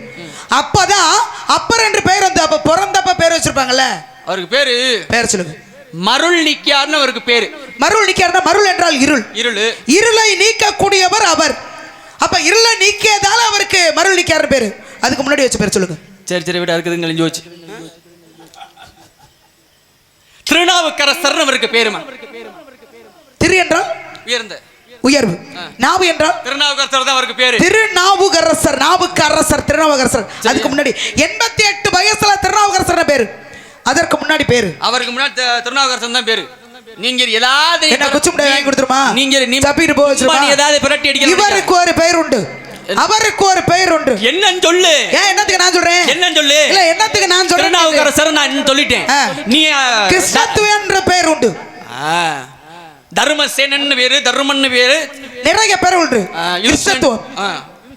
அப்பதான் அப்பர் என்று பெயர் வந்து அப்ப பிறந்தப்ப பேர் வச்சிருப்பாங்கல்ல, அவருக்கு பேரு பேர் சொல்லுங்க. மருள் நீக்கியார்னு அவருக்கு பேரு. மருள் நீக்கியார்னா மருள் என்றால் இருள். இருளை நீக்கக்கூடியவர் அவர். அப்ப இருளை நீக்கியதால அவருக்கு மருள் நீக்கியார் பேரு. அதுக்கு முன்னாடி வச்ச பேர் சொல்லுங்க. சரி விட இருக்குதுங்க இங்க வச்சு. திருநாவுக்கரசர் அவருக்கு பேருமா. திரு என்றால் உயர்ந்த உயர்வு. நாவு என்றால் திருநாவுக்கரசர் தான் அவருக்கு பேரு. திருநாவுக்கரசர், நாவுக்கரசர், திருநாவுக்கரசர். அதுக்கு முன்னாடி 88 வயசுல திருநாவுக்கரசர் பேரு. அதற்கு முன்னாடி பேரு அவருக்கு முன்னாடி திருநாவுக்கரசர் தான் பேரு. நீங்க ஏதாவது என்ன குச்சி முட்டை வாங்கி கொடுத்துருமா, நீங்க தப்பிட்டு போச்சுமா, ஏதாவது பிரட்டி அடிக்க. இவருக்கு ஒரு பெயர் உண்டு, அவருக்கு ஒரு பெயர் உண்டு. என்னன்னு சொல்லு. ஏன் என்னத்துக்கு நான் சொல்றேன்? என்னன்னு சொல்லு. இல்ல என்னத்துக்கு நான் சொல்றேன்? திருநாவுக்கரசர் நான் சொல்லிட்டேன். நீ கிருஷ்ணத்துவ என்ற பெயர் உண்டு. தர்மசேனன் பேரு, தர்மன் பேரு, நிறைய பேர் உண்டு. கிருஷ்ணத்துவம்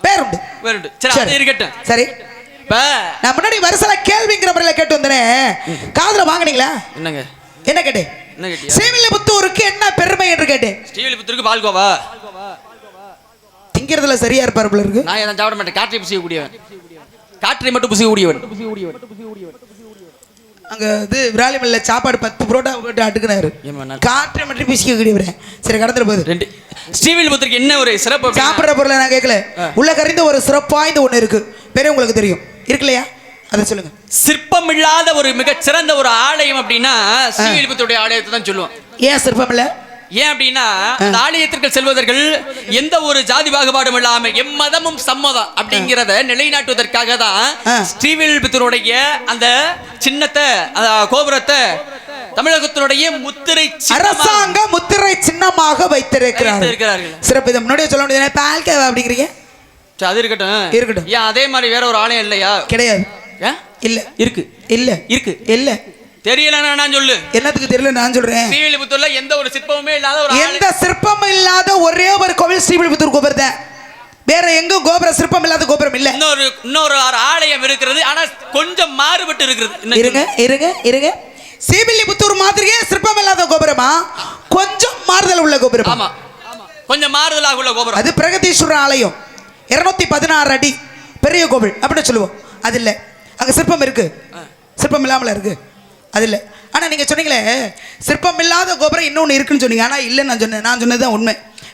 பேர் உண்டு. சரி அது இருக்கட்டும். சரி நான் முன்னாடி வருஷல கேள்விங்கிற முறையில கேட்டு வந்தேன், காதுல வாங்குனீங்களா? என்னங்க என்ன கேட்டேன்? ஸ்ரீவில்லிபுத்தூருக்கு என்ன பெருமை என்று கேட்டேன். ஸ்ரீவில்லிபுத்தூருக்கு பால்கோவா திங்கிறதுல சரியா இருப்பார் போல இருக்கு. நான் எதை சாப்பிட மாட்டேன். காற்றை புசிக்க கூடியவன், காற்றை மட்டும் புசிக்க கூடியவன். அங்க இது விராலிமல்ல சாப்பாடு 10 புரோட்டா போட்டு அடுக்குனாரு, காற்றை மட்டும் புசிக்க கூடியவர். சரி கடந்துட்டு போகுது. ரெண்டு ஸ்ரீவில்லிபுத்தூருக்கு என்ன ஒரு சிறப்பு? சாப்பிடுற பொருளை நான் கேட்கல, உள்ள கறிந்த ஒரு சிறப்பாய்ந்த ஒண்ணு இருக்கு, பெரிய உங்களுக்கு தெரியும் இருக்கு இல்லையா? அதை சொல்லுங்க. சிற்பம் இல்லாத ஒரு மிகச் சிறந்த ஒரு ஆலயம் அப்படின்னா ஸ்ரீவில்லிபுத்தூருடைய ஆலயத்தை தான் சொல்லுவோம். ஏன் சிற்பம் இல்ல? ஏன் அப்படின்னா அந்த ஆலயத்திற்கு செல்வதர்கள் எந்த ஒரு ஜாதி பாகுபாடும் இல்லாம எம்மதமும் சம்மதம் அப்படிங்கிறத நிலைநாட்டுவதற்காக தான் ஸ்ரீவில்லிபுத்தூருடைய அந்த சின்னத்தை, கோபுரத்தை தமிழகத்தினுடைய முத்திரை அரசாங்க முத்திரை சின்னமாக வைத்திருக்கிறார்கள். சிறப்பு. இதை முன்னாடியே சொல்ல முடியாது, பால்கேவா அப்படிங்கிறீங்க. அது இருக்கட்டும். ஏன் அதே மாதிரி வேற ஒரு ஆலயம் இல்லையா? கிடையாது. இல்ல இருக்கு. இல்ல இருக்கு. இல்ல தெரியல நான் சொல்லு. என்னத்துக்கு தெரியல நான் சொல்றேன். ஸ்ரீவில்லிபுத்தூர்ல எந்த ஒரு சிற்பமுமே இல்லாத ஒரு எந்த சிற்பமும் இல்லாத ஒரே ஒரு கோவில் ஸ்ரீவில்லிபுத்தூர் கோபுரம் தான். வேற எங்க கோபுர சிற்பம் இல்லாத கோபுரம் இல்ல. இன்னொரு ஆலயம் இருக்கிறது, ஆனா கொஞ்சம் மாறுபட்டு இருக்கிறது. இருங்க ஸ்ரீவில்லிபுத்தூர் மாதிரியே சிற்பம் இல்லாத கோபுரமா, கொஞ்சம் மாறுதல் உள்ள கோபுரம். ஆமா, கொஞ்சம் மாறுதலாக உள்ள கோபுரம். அது பிரகதீஸ்வரர் ஆலயம், 216 அடி பெரிய கோவில் அப்படின்னு சொல்லுவோம். அது இல்ல, அங்க சிற்பம் இருக்கு, சிற்பம் இல்லாமல இருக்கு, அது இல்ல. ஆனா நீங்க சொன்னீங்களே சிற்பம் இல்லாத கோபுரம் இன்னொன்னு இருக்குன்னு சொன்னீங்க. ஆனா இல்ல நான் சொன்னதுதான் உண்மை.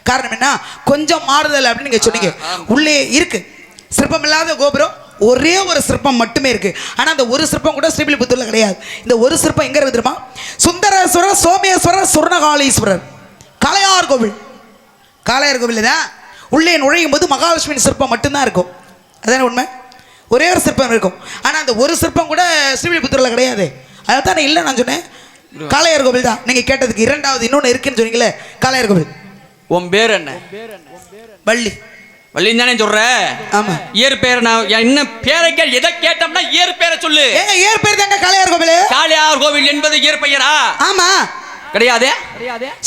காரணம் என்ன? கொஞ்சம் மாறுதல் அப்படின்னு நீங்க சொன்னீங்க. உள்ளே இருக்கு சிற்பம் இல்லாத கோபுரம், ஒரே ஒரு சிற்பம் மட்டுமே இருக்கு. ஆனா அந்த ஒரு சிற்பம் கூட ஸ்ரீவில்லிபுத்தூர்ல கிடையாது. இந்த ஒரு சிற்பம் எங்க இருக்கு தெரியுமா? சுந்தரேஸ்வரர், சோமேஸ்வரர், சுர்ணகாளீஸ்வரர், காளையார் கோவில். காளையார் கோவில் தான் உள்ளே நுழையும் போது மகாலட்சுமி சிற்பம் மட்டும்தான் இருக்கும். அதான உண்மை. ஒரே ஒரு சிற்பம் இருக்கும். ஆனா அந்த ஒரு சிற்பம் கூட ஸ்ரீவில்லிபுத்தூர்ல கிடையாது. அதான் இல்லை நான் சொன்னேன், காளையார் கோவில் தான். நீங்க கேட்டதுக்கு இரண்டாவது இன்னொன்னு இருக்குன்னு சொன்னீங்களே, காளையார் கோவில். உன் பேர் என்ன? வள்ளி. வள்ளின்னு தானே சொல்ற? ஆமா. இயற் பேர் நான் என்ன பேரை எதை கேட்டோம்னா இயற் பேரை சொல்லு. ஏங்க இயற் பேர் தாங்க காளையார் கோவில். காளையார் கோவில் என்பது இயற்பெயரா? ஆமா. கிடையாது.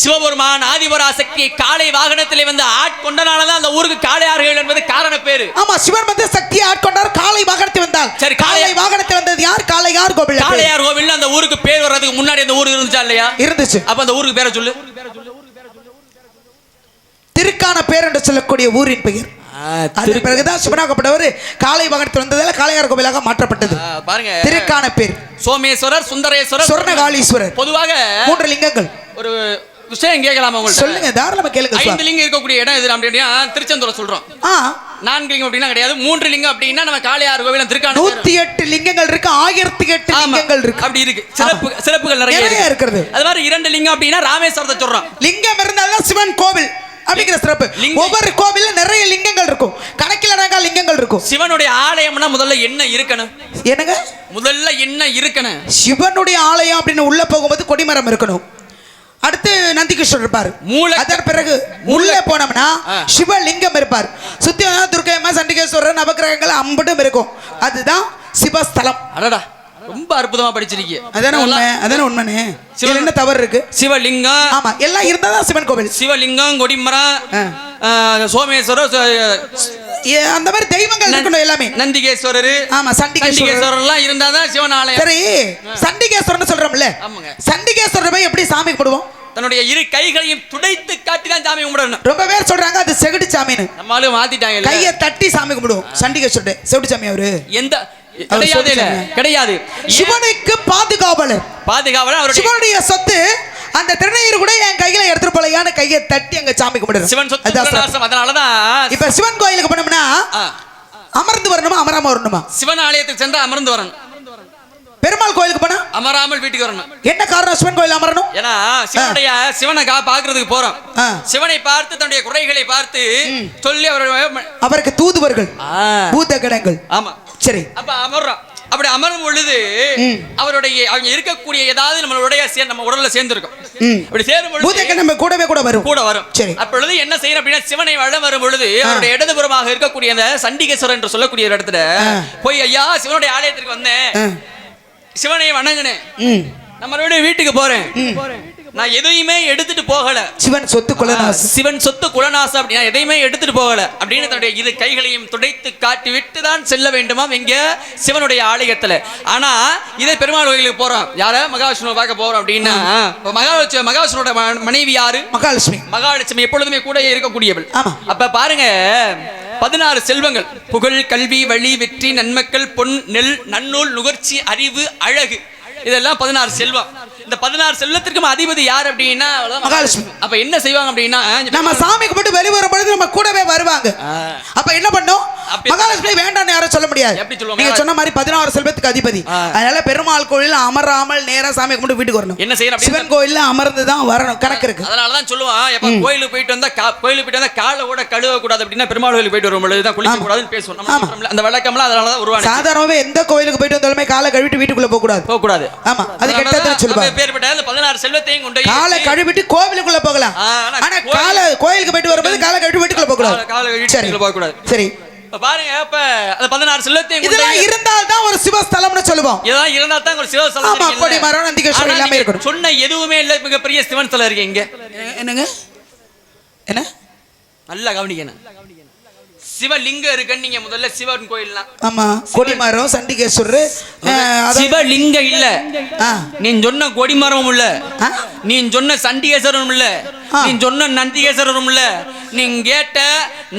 சிவபெருமான் ஆதிபராசக்தி காளை வாகனத்திலே வந்து ஆட்கொண்டனாலதான் அந்த ஊருக்கு காளையார்கள் என்பது காரண பேரு. ஆமா, சிவன் வந்து சக்தியை ஆட்கொண்டார், காளை வாகனத்தை வந்தார். சரி, காளை வாகனத்தை வந்தது யார்? காளையார் கோவில். காளையார் கோவில் அந்த ஊருக்கு பேர் வர்றதுக்கு முன்னாடி அந்த ஊர் இருந்துச்சா இல்லையா? இருந்துச்சு. அப்ப அந்த ஊருக்கு பேரை சொல்லு. திருக்கான பேர் என்று சொல்லக்கூடிய ஊரின் பெயர். அதற்கு பிறகுதான் சிவனாகப்பட்டவர் காளை வாகனத்தில் வந்ததால காளையார் கோவிலாக மாற்றப்பட்டது. பாருங்க, திருக்கான பேர் சோமேஸ்வரர், சுந்தரேஸ்வரர், சுர்ணகாளீஸ்வரர். பொதுவாக 3 லிங்கங்கள். ஒரு விஷயம் கேட்கலாமா உங்களுக்கு? சொல்லுங்க, தாராளமா கேளுங்க. 5 லிங்கம் இருக்கக்கூடிய இடம் எது அப்படின்னா திருச்செந்தூரை சொல்றோம். 4 லிங்கம் அப்படின்னா கிடையாது, 3 லிங்கம் அப்படின்னா நம்ம காளையார் கோவில் திருக்கான 108 லிங்கங்கள் இருக்கு, 1008 லிங்கங்கள் இருக்கு. அப்படி இருக்கு. சிறப்புகள் நிறைய இருக்கிறது. அது மாதிரி 2 லிங்கம் அப்படின்னா ராமேஸ்வரத்தை சொல்றோம். லிங்கம் இருந்தால்தான் சிவன் கோவில் அப்படிங்கிற சிறப்பு. ஒவ்வொரு கோவில்ல நிறைய லிங்கங்கள் இருக்கும், கணக்கிலடங்கா லிங்கங்கள் இருக்கும். சிவனுடைய ஆலயம்னா முதல்ல என்ன இருக்கணும்? என்னங்க முதல்ல என்ன இருக்கணும்? சிவனுடைய ஆலயம் அப்படின்னு உள்ள போகும்போது கொடிமரம் இருக்கணும். அடுத்து நந்திகிருஷ்ணர் இருப்பார். அதன் பிறகு உள்ளே போனோம்னா சிவலிங்கம் இருப்பார். சுத்தி துர்க்கையம்மா, சண்டிகேஸ்வரர், நவக்கிரகங்கள் அம்பட்டும் இருக்கும். அதுதான் சிவஸ்தலம். அடடா, ரொம்ப அற்புதமா படிச்சிருக்கீங்க. அதானே உண்மை. அதானே உண்மைனே. சிவன் என்ன தவறு இருக்கு? சிவலிங்கம். ஆமா, எல்லாம் இருந்தாதான் சிவன் கோவில். சிவலிங்கம், கொடிமரம், சோமேஸ்வரர், அந்த மாதிரி தெய்வங்கள் இருக்கணும் எல்லாமே. நந்திகேஸ்வரர், ஆமா, சண்டிகேஸ்வரர் எல்லாம் இருந்தாதான் சிவன் ஆலயம். சரி, சண்டிகேஸ்வரன் சொல்றோம்ல, சண்டிகேஸ்வரர் போய் எப்படி சாமி கும்பிடுவோம்? தன்னுடைய இரு கைகளையும் துடைத்து காட்டி தான் சாமி கும்பிடணும். ரொம்ப பேர் சொல்றாங்க அது செகுடி சாமின்னு. நம்மளும் மாத்திட்டாங்க. கையை தட்டி சாமி கும்பிடுவோம். சண்டிகேஸ்வரர் செகுடி சாமி அவரு எந்த கிடையாது. சிவனுக்கு பாதுகாவலர். அவருடைய சிவனுடைய சொத்து அந்த திருநீர் கூட என் கையில எடுத்துட்டு போலையான கையை தட்டி அங்க சாமி கும்பிடுறோம். சிவன் சொத்து. அதனாலதான் இப்ப சிவன் கோயிலுக்கு போனோம்னா அமர்ந்து வரணுமா அமராம வரணுமா? சிவன் ஆலயத்துக்கு சென்று அமர்ந்து வரணும். பெருமாள் கோயிலுக்கு போனா அமராமல் வீட்டுக்கு வரணும். என்ன காரணம் சிவன் கோயில் அமரணும்? ஏன்னா சிவனை பாக்குறதுக்கு போறோம். சிவனை பார்த்து தன்னுடைய குறைகளை பார்த்து சொல்லி அவருக்கு தூதுவர்கள் பூத கடங்கள். ஆமா சரி. அப்ப அமர்றோம். அப்படி அமரும் பொழுது அவருடைய அவங்க இருக்கக்கூடிய ஏதாவது நம்மளுடைய நம்ம உடல்ல சேர்ந்திருக்கும். அப்படி சேரும் பொழுது நம்ம கூட வரும். சரி. அப்பொழுது என்ன செய்யணும் அப்படின்னா சிவனை வளம் வரும் பொழுது அவருடைய இடதுபுறமாக இருக்கக்கூடிய அந்த சண்டிகேஸ்வரர் என்று சொல்லக்கூடிய ஒரு இடத்துல போய் ஐயா சிவனுடைய ஆலயத்திற்கு வந்தேன், சிவனை வணங்கினேன், நான் மறுபடியும் வீட்டுக்கு போறேன், நான் எதையுமே எடுத்துட்டு போகல, சிவன் சொத்து குலநாசம் அப்படின்னா எதையுமே எடுத்துட்டு போகல அப்படின்னு தன்னுடைய இரு கைகளையும் துடைத்து காட்டி விட்டு தான் செல்ல வேண்டுமா எங்க சிவனுடைய ஆலயத்துல. ஆனா இதே பெருமாள் கோயிலுக்கு போறோம், யார மகாவிஷ்ணுவை பார்க்க போறோம் அப்படின்னா மகாவிஷ்ணுவோட மனைவி யாரு? மகாலட்சுமி எப்பொழுதுமே கூட இருக்கக்கூடியவள். அப்ப பாருங்க 16 செல்வங்கள் புகழ் கல்வி வழி வெற்றி நன்மக்கள் பொன் நெல் நன்னூல் நுகர்ச்சி அறிவு அழகு இதெல்லாம் 16 செல்வம். இந்த 16 செல்வத்திற்கும் அதிபதி யார் அப்படின்னா மகாலட்சுமி. அப்ப என்ன செய்வாங்க அப்படின்னா நம்ம சாமிக்கு மட்டும் வெளியே வரும் பொழுது நம்ம கூடவே வருவாங்க. அப்ப என்ன பண்ணோம்? மகாலட்சுமி வேண்டாம்னு யாரும் சொல்ல முடியாது. நீங்க சொன்ன மாதிரி 16 செல்வத்துக்கு அதிபதி. அதனால பெருமாள் கோயில்ல அமராமல் நேரா சாமி கும்பிட்டு வீட்டுக்கு வரணும். என்ன செய்யணும்? சிவன் கோயில்ல அமர்ந்து தான் வரணும். கணக்கு இருக்கு. அதனாலதான் சொல்லுவான் எப்ப கோயிலுக்கு போயிட்டு வந்தா காலை கூட கழுவ கூடாது அப்படின்னா பெருமாள் கோயிலுக்கு போயிட்டு வரும் பொழுது தான் குளிக்க கூடாதுன்னு பேசுவோம். அந்த வழக்கம்லாம் அதனாலதான் உருவானது. சாதாரணவே எந்த கோயிலுக்கு போயிட்டு வந்தாலுமே காலை கழுவிட்டு வீட்டுக்குள்ள போக கூடாது. ஆமா, அது கெட்டதுன்னு சொல்லுவாங்க. பேர்பட்ட அந்த 16 செல்வத்தையும் கொண்டு காலை கழுவிட்டு கோவிலுக்குள்ள போகலாம். ஆனா கோயிலுக்கு போயிட்டு வரும்போது காலை கழுவிட்டு வீட்டுக்குள்ள போக கூடாது. காலை வீட்டுக்குள்ள போக கூடாது. சரி. பாருங்க அப்ப அந்த 16 செல்வத்தையும் இதெல்லாம் இருந்தால் தான் ஒரு சிவஸ்தலம்னு சொல்லுவோம். இதெல்லாம் இருந்தா தான் ஒரு சிவஸ்தலம். ஆமா, கொடி மரம் நந்திகேஸ்வரர் எல்லாமே இருக்கும். சொன்ன எதுவுமே இல்ல. மிகப்பெரிய சிவன் ஸ்தலம் இருக்கு இங்க. என்னங்க? என்ன? நல்லா கவனிக்கணும். சிவலிங்கம் இருக்குன்னு நீங்க முதல்ல சிவன் கோயில்னா ஆமா கொடிமரம் சண்டிகேஸ்வரர் சிவலிங்கம் இல்ல. நீ சொன்ன கொடிமரமும் இல்ல, நீ சொன்ன சண்டிகேஸ்வரரும் இல்ல, நீ சொன்ன நந்திகேஸ்வரரும் இல்ல, நீங்க கேட்ட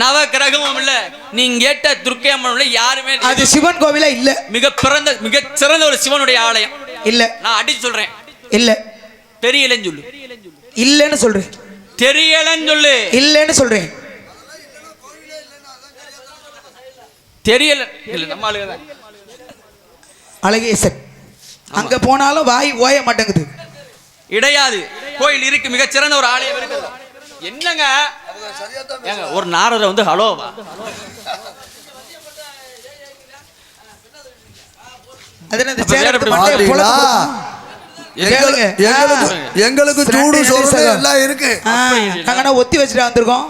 நவ கிரகமும் இல்ல, நீங்க கேட்ட துர்க்கை அம்மனும் இல்ல, யாருமே அது சிவன் கோவில இல்ல. மிக சிறந்த ஒரு சிவனுடைய ஆலயம் இல்ல. நான் அடிச்சு சொல்றேன் இல்ல. தெரியலன்னு சொல்லு. இல்லன்னு சொல்றேன். தெரியலன்னு சொல்லு. இல்லன்னு சொல்றேன். தெரியல இல்ல. நம்ம ஆளுங்க அழகேசன் அங்க போனாலும் வாய் ஓய மாட்டேங்குது. இடையாது கோயில் இருக்கு, மிகச்சிறந்த ஒரு ஆலயம் இருக்கு. என்னங்க ஒரு நாரத வந்து ஹலோவா எங்களுக்கு சூடு சோறு எல்லாம் இருக்கு. நாங்க ஒத்தி வச்சுட்டு வந்திருக்கோம்.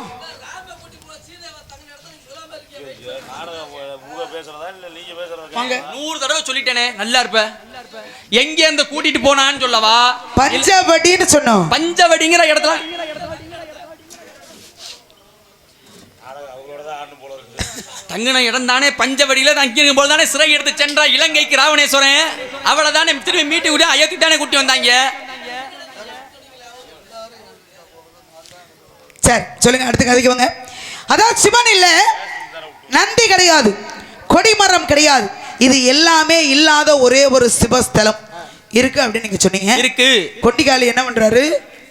வாங்க 100 தடவை சொல்லிட்டேனே நல்லா இருப்ப. எங்க அந்த கூட்டிட்டு போனான்னு சொல்லவா? பஞ்சவடின்னு சொன்னோம். பஞ்சவடிங்கிற இடத்துல தங்கின இடம் தானே பஞ்சவடியில தங்கிருக்கும் போது தானே சிறை எடுத்து சென்றா இலங்கைக்கு ராவணேஸ்வரன். அவளை தானே திரும்பி மீட்டி விட அயோத்தி தானே கூட்டி வந்தாங்க. சரி சொல்லுங்க, அடுத்த கதைக்கு வாங்க. அதாவது சிவன் இல்ல, நந்தி கிடையாது, கொடிமரம் கிடையாது, இது எல்லாமே இல்லாத ஒரே ஒரு சிவஸ்தலம் இருக்கு அப்படின்னு நீங்க சொன்னீங்க. இருக்கு. கொட்டிக்காலி என்ன பண்றாரு?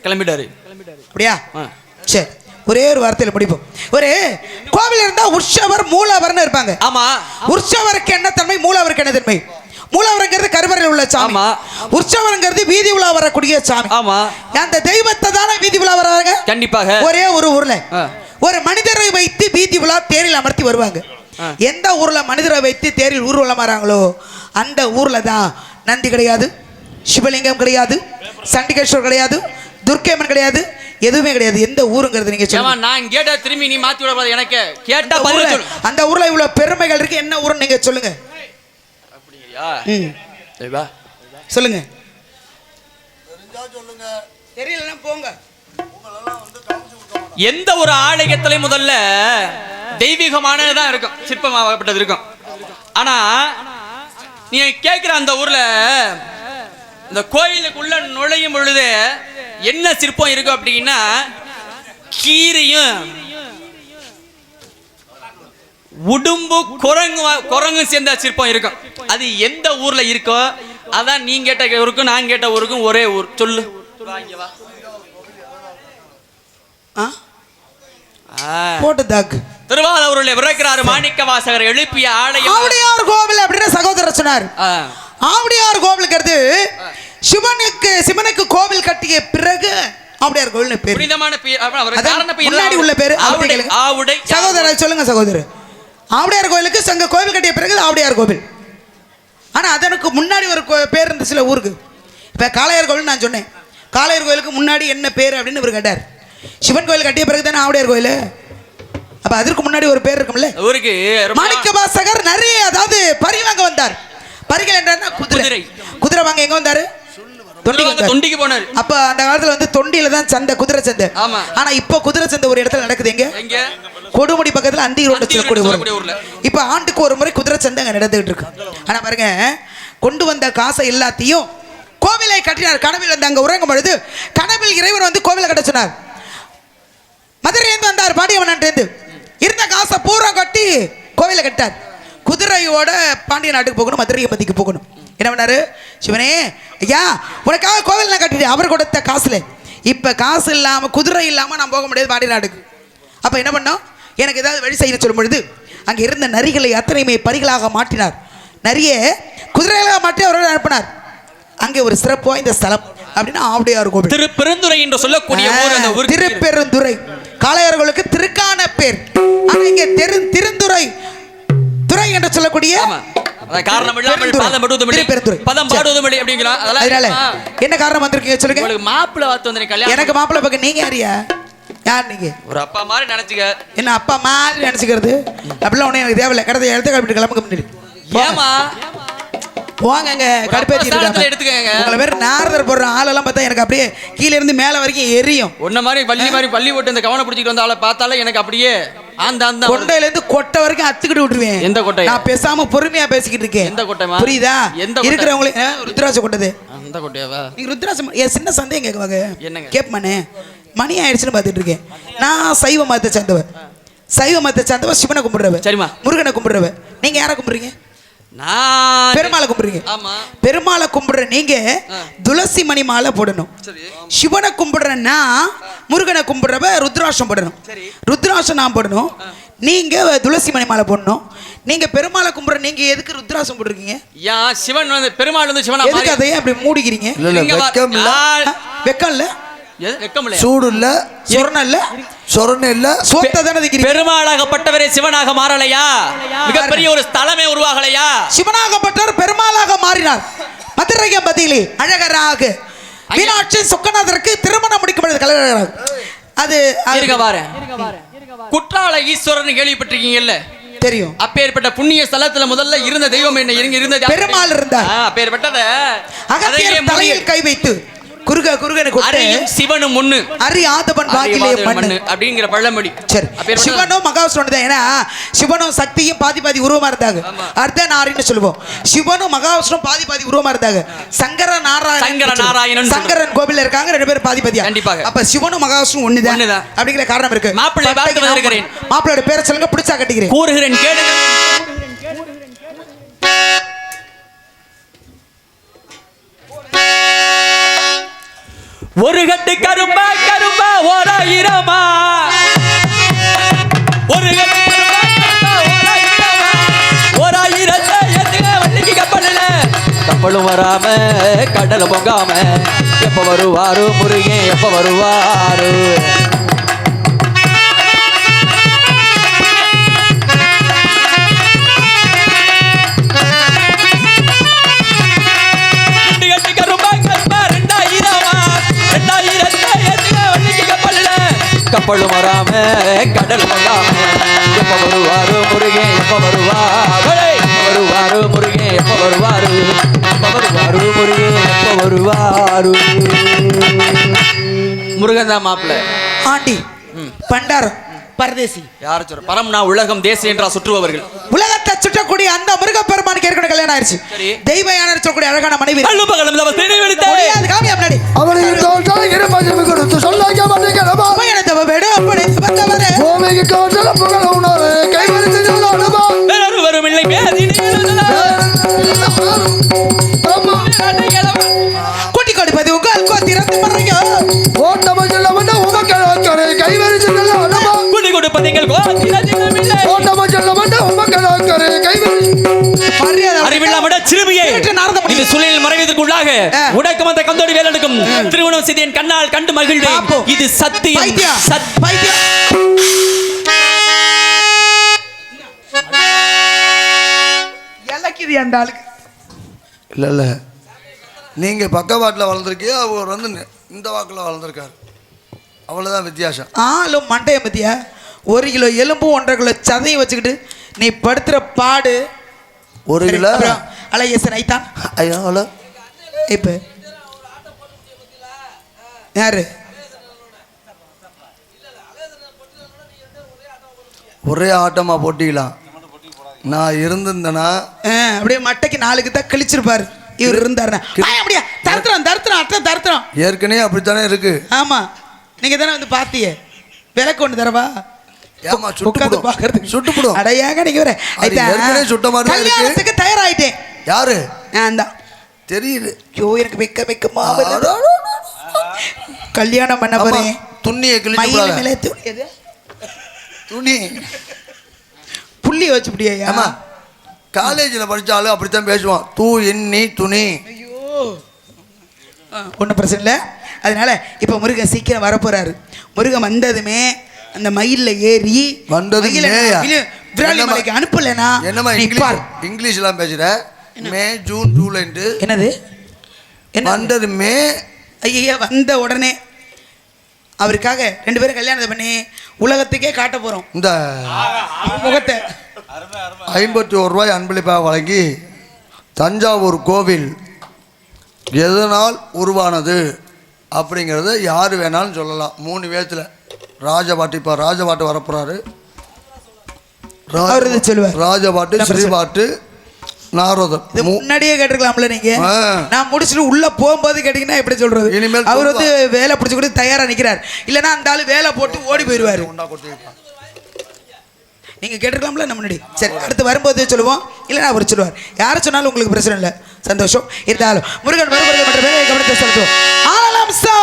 கிளம்பிட்டாரு. அப்படியா? சரி, ஒரே ஒரு வார்த்தையில முடிப்போம். ஒரு கோவில் இருந்தா உற்சவர் மூலவர்னு இருப்பாங்க. ஆமா. உற்சவருக்கு என்ன தன்மை, மூலவருக்கு என்ன தன்மை? மூலவரங்கிறது கருவறையில் உள்ள சாமி. உற்சவரங்கிறது வீதி உலா வரக்கூடிய சாமி. ஆமா. அந்த தெய்வத்தை தானே வீதி உலா வராங்க. கண்டிப்பாக. ஒரே ஒரு ஊர்ல ஒரு மனிதரை வைத்து வீதி உலா தேரில் அமர்த்தி வருவாங்க. எந்த ஊர்ல மனிதரை வைத்து தேரில் ஊர்வலம் வராங்களோ அந்த ஊர்ல தான் நந்தி கிடையாது, சிவலிங்கம் கிடையாது, சண்டிகேஸ்வரர் கிடையாது, துர்க்கையம்மன் கிடையாது, எதுவுமே கிடையாது. எந்த ஊருங்கிறது நீங்க சொல்லுங்க. நான் கேட்டா திரும்பி நீ மாத்தி விட எனக்கு கேட்டா பதில் சொல்லு. அந்த ஊர்ல இவ்வளவு பெருமைகள் இருக்கு, என்ன ஊருன்னு நீங்க சொல்லுங்க. அப்படியா? சொல்லுங்க. தெரியலன்னா போங்க. எந்த ஒரு ஆலயத்திலே முதல்ல தெய்வீகமானதான் இருக்கும், சிற்பமாகப்பட்டது இருக்கும். ஆனா நீ கேட்கிற அந்த ஊர்ல இந்த கோயிலுக்குள்ள நுழையும் பொழுது என்ன சிற்பம் இருக்கும் அப்படின்னா கீரையும் உடும்பு குரங்கும் சேர்ந்த சிற்பம் இருக்கும். அது எந்த ஊர்ல இருக்கோ அதான் நீ கேட்ட ஊருக்கும் நான் கேட்ட ஊருக்கும் ஒரே ஊர். சொல்லு. போட்டு தாக்கு திருவாரூரில் விரைக்கிறாரு மாணிக்க வாசகர் எழுப்பிய ஆலயம் ஆவுடையார் கோவில் அப்படின்னு சகோதரர் சொன்னார். ஆவுடையார் கோவிலுக்கு சிவனுக்கு கோவில் கட்டிய பிறகு ஆவுடையார் கோவில் பேர். புனிதமான பேர். முன்னாடி உள்ள பேரு ஆவுடை. சகோதரர் சொல்லுங்க சகோதரர். ஆவுடையார் கோவிலுக்கு சங்க கோவில் கட்டிய பிறகு ஆவுடையார் கோவில். ஆனா அதற்கு முன்னாடி ஒரு பேர் இருந்துச்சுல ஊருக்கு. இப்ப காளையார் கோவில் நான் சொன்னேன். காளையார் கோவிலுக்கு முன்னாடி என்ன பேர் அப்படின்னு இவர் கேட்டார். சிவன் கோவில் கட்டிய பிறகு தானே ஆவுடையார் கோவில். அப்ப அதற்கு முன்னாடி ஒரு பேர் இருக்கும்ல ஊருக்கு. மாணிக்க வாசகர் நிறைய அதாவது பரி வாங்க வந்தார். பரிகள் என்றாருன்னா குதிரை. குதிரை வாங்க எங்க வந்தாரு? தொண்டிக்கு போனாரு. அப்ப அந்த காலத்துல வந்து தொண்டியில தான் சந்தை, குதிரை சந்தை. ஆனா இப்ப குதிரை சந்தை ஒரு இடத்துல நடக்குது. எங்க? கொடுமுடி பக்கத்துல அந்தி ரோடு சொல்லக்கூடிய ஊர்ல. இப்ப ஆண்டுக்கு ஒரு முறை குதிரை சந்தை அங்க நடந்துகிட்டு இருக்கு. ஆனா பாருங்க, கொண்டு வந்த காசை எல்லாத்தையும் கோவிலை கட்டினார். கனவில் வந்து அங்க உறங்கும் பொழுது கனவில் இறைவர் வந்து கோவிலை கட்ட சொன்னார். மதுரையிலிருந்து வந்தார். பாண்டியவனன்ட்டு இருந்த காசை பூரா கட்டி கோவிலை கட்டார். குதிரையோட பாண்டிய நாட்டுக்கு போகணும், மதுரையை பத்திக்கு போகணும். என்ன பண்ணாரு? சிவனே ஐயா, உனக்காக கோவில் நான் கட்டிட்டேன். அவர் கொடுத்த காசுல இப்ப காசு இல்லாம குதிரை இல்லாம நான் போக முடியாது பாண்டிய நாட்டுக்கு. அப்ப என்ன பண்ணோம்? எனக்கு ஏதாவது வழி செய்ய சொல்லும் பொழுது அங்க இருந்த நரிகளை அத்தனையுமே பரிகளாக மாற்றினார். நிறைய குதிரைகளாக மாற்றி அவரோட அனுப்பினார். அங்கே ஒரு சிறப்பு வாய்ந்த ஸ்தலம் அப்படின்னா ஆவுடையார் கோவில். திருப்பெருந்துறை என்று சொல்லக்கூடிய ஊர். திருப்பெருந்துறை காளையார்களுக்கு திருக்கான பேர். ஆனா இங்க திருந்துறை துறை என்று சொல்லக்கூடிய காரணம் இல்லாமல் பதம் பாடுவதும் அப்படிங்கிறான். அதனால என்ன காரணம் வந்திருக்கீங்க சொல்லுங்க. உங்களுக்கு மாப்பிள்ளை வாத்து வந்து கல்யாணம். எனக்கு மாப்பிள்ளை பக்கம் நீங்க யாரியா? யார் நீங்க? ஒரு அப்பா மாதிரி நினைச்சுக்க. என்ன அப்பா மாதிரி நினைச்சுக்கிறது? அப்படிலாம் ஒண்ணு எனக்கு தேவையில்லை. கடத்தை எடுத்து கிளம்பிட்டு கிளம்புக்க முடியும். ஏமா போங்க கடுப்பேத்தி எடுத்துக்கங்க. உங்களை பேர் நாரதர் போடுற ஆளெல்லாம் பார்த்தா எனக்கு அப்படியே கீழே இருந்து மேல வரைக்கும் எரியும். ஒன்ன மாதிரி பள்ளி போட்டு இந்த கவனம் பிடிச்சிட்டு வந்த ஆளை பார்த்தாலே எனக்கு அப்படியே அந்த கொண்டையில இருந்து கொட்டை வரைக்கும் அத்துக்கிட்டு விட்டுருவேன். எந்த கொட்டை? நான் பேசாம பொறுமையா பேசிக்கிட்டு இருக்கேன். எந்த கொட்டை புரியுதா? இருக்கிறவங்களே ருத்ராட்ச கொட்டது. அந்த கொட்டையாவா? நீங்க ருத்ராட்சம் என் சின்ன சந்தேகம் கேட்குவாங்க. என்னங்க கேட்பானே? மணி ஆயிடுச்சுன்னு பார்த்துட்டு இருக்கேன். நான் சைவ மதத்தை சேர்ந்தவன். சைவ மதத்தை சேர்ந்தவன் சிவனை கும்பிடுறவன். சரிமா? முருகனை கும்பிடுறவன். நீங்க யாரை கும்பிடுறீங்க? நான் பெருமாளை கும்பிடுறீங்க. பெருமாளை கும்பிடுற நீங்க துளசி மணி மாலை போடணும். சிவனை கும்பிடுறேன்னா முருகனை கும்பிடுறவ ருத்ராட்சம் போடணும். ருத்ராட்சம் நான் போடணும், நீங்க துளசி மணி மாலை போடணும். நீங்க பெருமாளை கும்பிடுற நீங்க எதுக்கு ருத்ராட்சம் போடுறீங்க? சிவன் வந்து பெருமாள் வந்து சிவன் எதுக்கு அதையே அப்படி மூடிக்கிறீங்க? வெக்கம் இல்ல, சூடு இல்ல, சொரணம் இல்ல, சொரணம் இல்ல, பெருமாளாகப்பட்டவரே சிவனாக மாறலையா? மிகப்பெரிய ஒரு ஸ்தலமே உருவாகலையா? சிவனாகப்பட்டவர் பெருமாளாக மாறினார். மதுரைய பதிலே அழகராக மீனாட்சி சொக்கநாதருக்கு திருமணம் முடிக்கப்படுது கலைஞராக. அது இருங்க வார குற்றால ஈஸ்வரன் கேள்விப்பட்டிருக்கீங்கல்ல? தெரியும். அப்பேற்பட்ட புண்ணிய ஸ்தலத்துல முதல்ல இருந்த தெய்வம் என்ன? இருந்தது பெருமாள் இருந்தார். அப்பேற்பட்டத அகத்தியர் தலையில் கை வைத்து குருகனை கொட்டையும் சிவனும் ஒண்ணு அரி ஆதவன் வாக்கிலே மண்ணு அப்படிங்கிற பழமொழி. சரி, சிவனும் மகாவிஷ்ணு தான். ஏன்னா சிவனும் சக்தியும் பாதி உருவமா இருந்தாங்க. அர்த்தநாரின்னு சொல்லுவோம். சிவனும் மகாவிஷ்ணு பாதி உருவமா இருந்தாங்க. சங்கரன் கோவில்ல இருக்காங்க ரெண்டு பேரும் பாதியா. கண்டிப்பாக. அப்ப சிவனும் மகாவிஷ்ணு ஒண்ணுதான் அப்படிங்கிற காரணம் இருக்கு. மாப்பிள்ளை பார்த்து வந்திருக்கிறேன். மாப்பிள்ளையோட பேரை சொல்லுங்க, பிடிச்சா கட்டிக்கிறேன். கூறுகிறேன் கேளுங்க. ஒரு கட்டு கரும்பா ஓராயிரமா, ஒரு கட்டு கரும்பா ஓராயிரத்தை எத்தனை வள்ளிக்கு கப்பலும் வராம கடலும் பொங்காம எப்ப வருவாரு முருகன் எப்ப வருவாரு? கப்பலும் வராம கடல் வராம எப்ப வருவாரு முருகன் எப்ப வருவாரு முருகன் எப்ப வருவாரு முருகன் எப்ப வருவாரு? முருகன் தான் மாப்பிள்ளை. ஆண்டி பண்டாரம் பரதேசி யார சொல்ற? பரம்னா உலகம் தேசம் என்றா சுற்றுபவர்கள். உலகத்தை சுற்றக்கூடிய அந்த முருக பெருமானுக்கு ஏற்கனவே கல்யாணம் ஆயிடுச்சு. தெய்வ யானை சொல்லக்கூடிய அழகான மனைவி. காமியா முன்னாடி குட்டி கொடுப்பது உங்கள் கோத்திரத்து மறையோ ஓட்டமா சொல்ல வேண்டாம் உமக்களே கைவரிசை குடி கொடுப்பது எங்கள் கோத்திரத்தினமில்லை. ஓட்டமா சொல்ல வேண்டாம் உமக்களே கைவரிசை அறிவில்லாமட சிறுமியே இது சூழலில் மறைவதற்குள்ளாக உடக்கம் அந்த கந்தோடி வேலனுக்கும் திருமணம் செய்து என் கண்ணால் கண்டு மகிழ்வேன். இது சத்தியம். இலக்கிது அந்த ஆளுக்கு இல்ல இல்ல நீங்க பக்கவாட்டில் வளர்ந்துருக்கீங்க, அவர் வந்து இந்த வாக்கில் வளர்ந்துருக்காரு, அவ்வளோதான் வித்தியாசம். ஆளும் மண்டைய மத்தியா 1 கிலோ எலும்பும் 1.5 கிலோ சதையும் வச்சுக்கிட்டு நீ படுத்துற பாடு 1 கிலோ அலையசன் ஐத்தான். ஐயோ அவ்வளோ இப்போ யாரு ஒரே ஆட்டமாக போட்டிக்கலாம். நான் இருந்திருந்தேன்னா அப்படியே மட்டைக்கு 4க்கு தான் கிழிச்சிருப்பாரு. இவர் இருந்தாருன்னா அப்படியே தருத்திரம் ஏற்கனவே அப்படித்தானே இருக்கு. ஆமா, நீங்க தானே வந்து பாத்தியே. விளக்கு ஒன்று தரவா? ஏமா சுட்டுப்படும் அடையாக நீங்க வர சுட்ட மாதிரி கல்யாணத்துக்கு தயாராயிட்டேன். யாரு? நான் தான். தெரியுது. ஐயோ எனக்கு வெக்கமா கல்யாணம் பண்ண போறேன். துணியை கிழிச்சு துணி புள்ளி வச்சு முடியா? காலேஜில் படித்தாலும் அப்படித்தான் பேசுவான். தூ எண்ணி துணி. ஐயோ ஒன்றும் பிரச்சனை இல்லை. அதனால இப்போ முருகன் சீக்கிரம் வரப்போறாரு. முருகன் வந்ததுமே அந்த மயிலில் ஏறி விராலிமலைக்கு அனுப்பலைன்னா என்னமா இங்கிலீஷ்லாம் பேசுற? மே ஜூன் ஜூலைன்ட்டு என்னது வந்தது மே. ஐயா வந்த உடனே அவருக்காக 2 பேரும் கல்யாணத்தை பண்ணி உலகத்துக்கே காட்ட போறோம் இந்த முகத்தை. 51 ரூபாய் அன்பளிப்பாக வழங்கி தஞ்சாவூர் கோவில் எதனால் உருவானது அப்படிங்கிறத யார் வேணாலும் சொல்லலாம். 3 விதத்தில். ராஜபாட்டு, இப்போ ராஜபாட்டு வரப்போறாரு. ராஜபாட்டு, ஸ்ரீபாட்டு, நாரதர். முன்னாடியே கேட்டுக்கலாம்ல நீங்க. நான் முடிச்சுட்டு உள்ள போகும்போது கேட்டீங்கன்னா எப்படி சொல்றது? இனிமேல் அவர் வந்து வேலை பிடிச்சி கூட தயாரா நிக்கிறார். இல்லைன்னா அந்த ஆளு வேலை போட்டு ஓடி போயிடுவாரு. நீங்க கேட்டுக்கலாம்ல நம்ம முன்னாடி. சரி, அடுத்து வரும்போது சொல்லுவோம், இல்லைன்னா அவர் சொல்லுவார். யாரை சொன்னாலும் உங்களுக்கு பிரச்சனை இல்லை, சந்தோஷம். இருந்தாலும் முருகன் வருவது மற்ற பேரை கவனத்தை செலுத்துவோம். ஆலம் சோ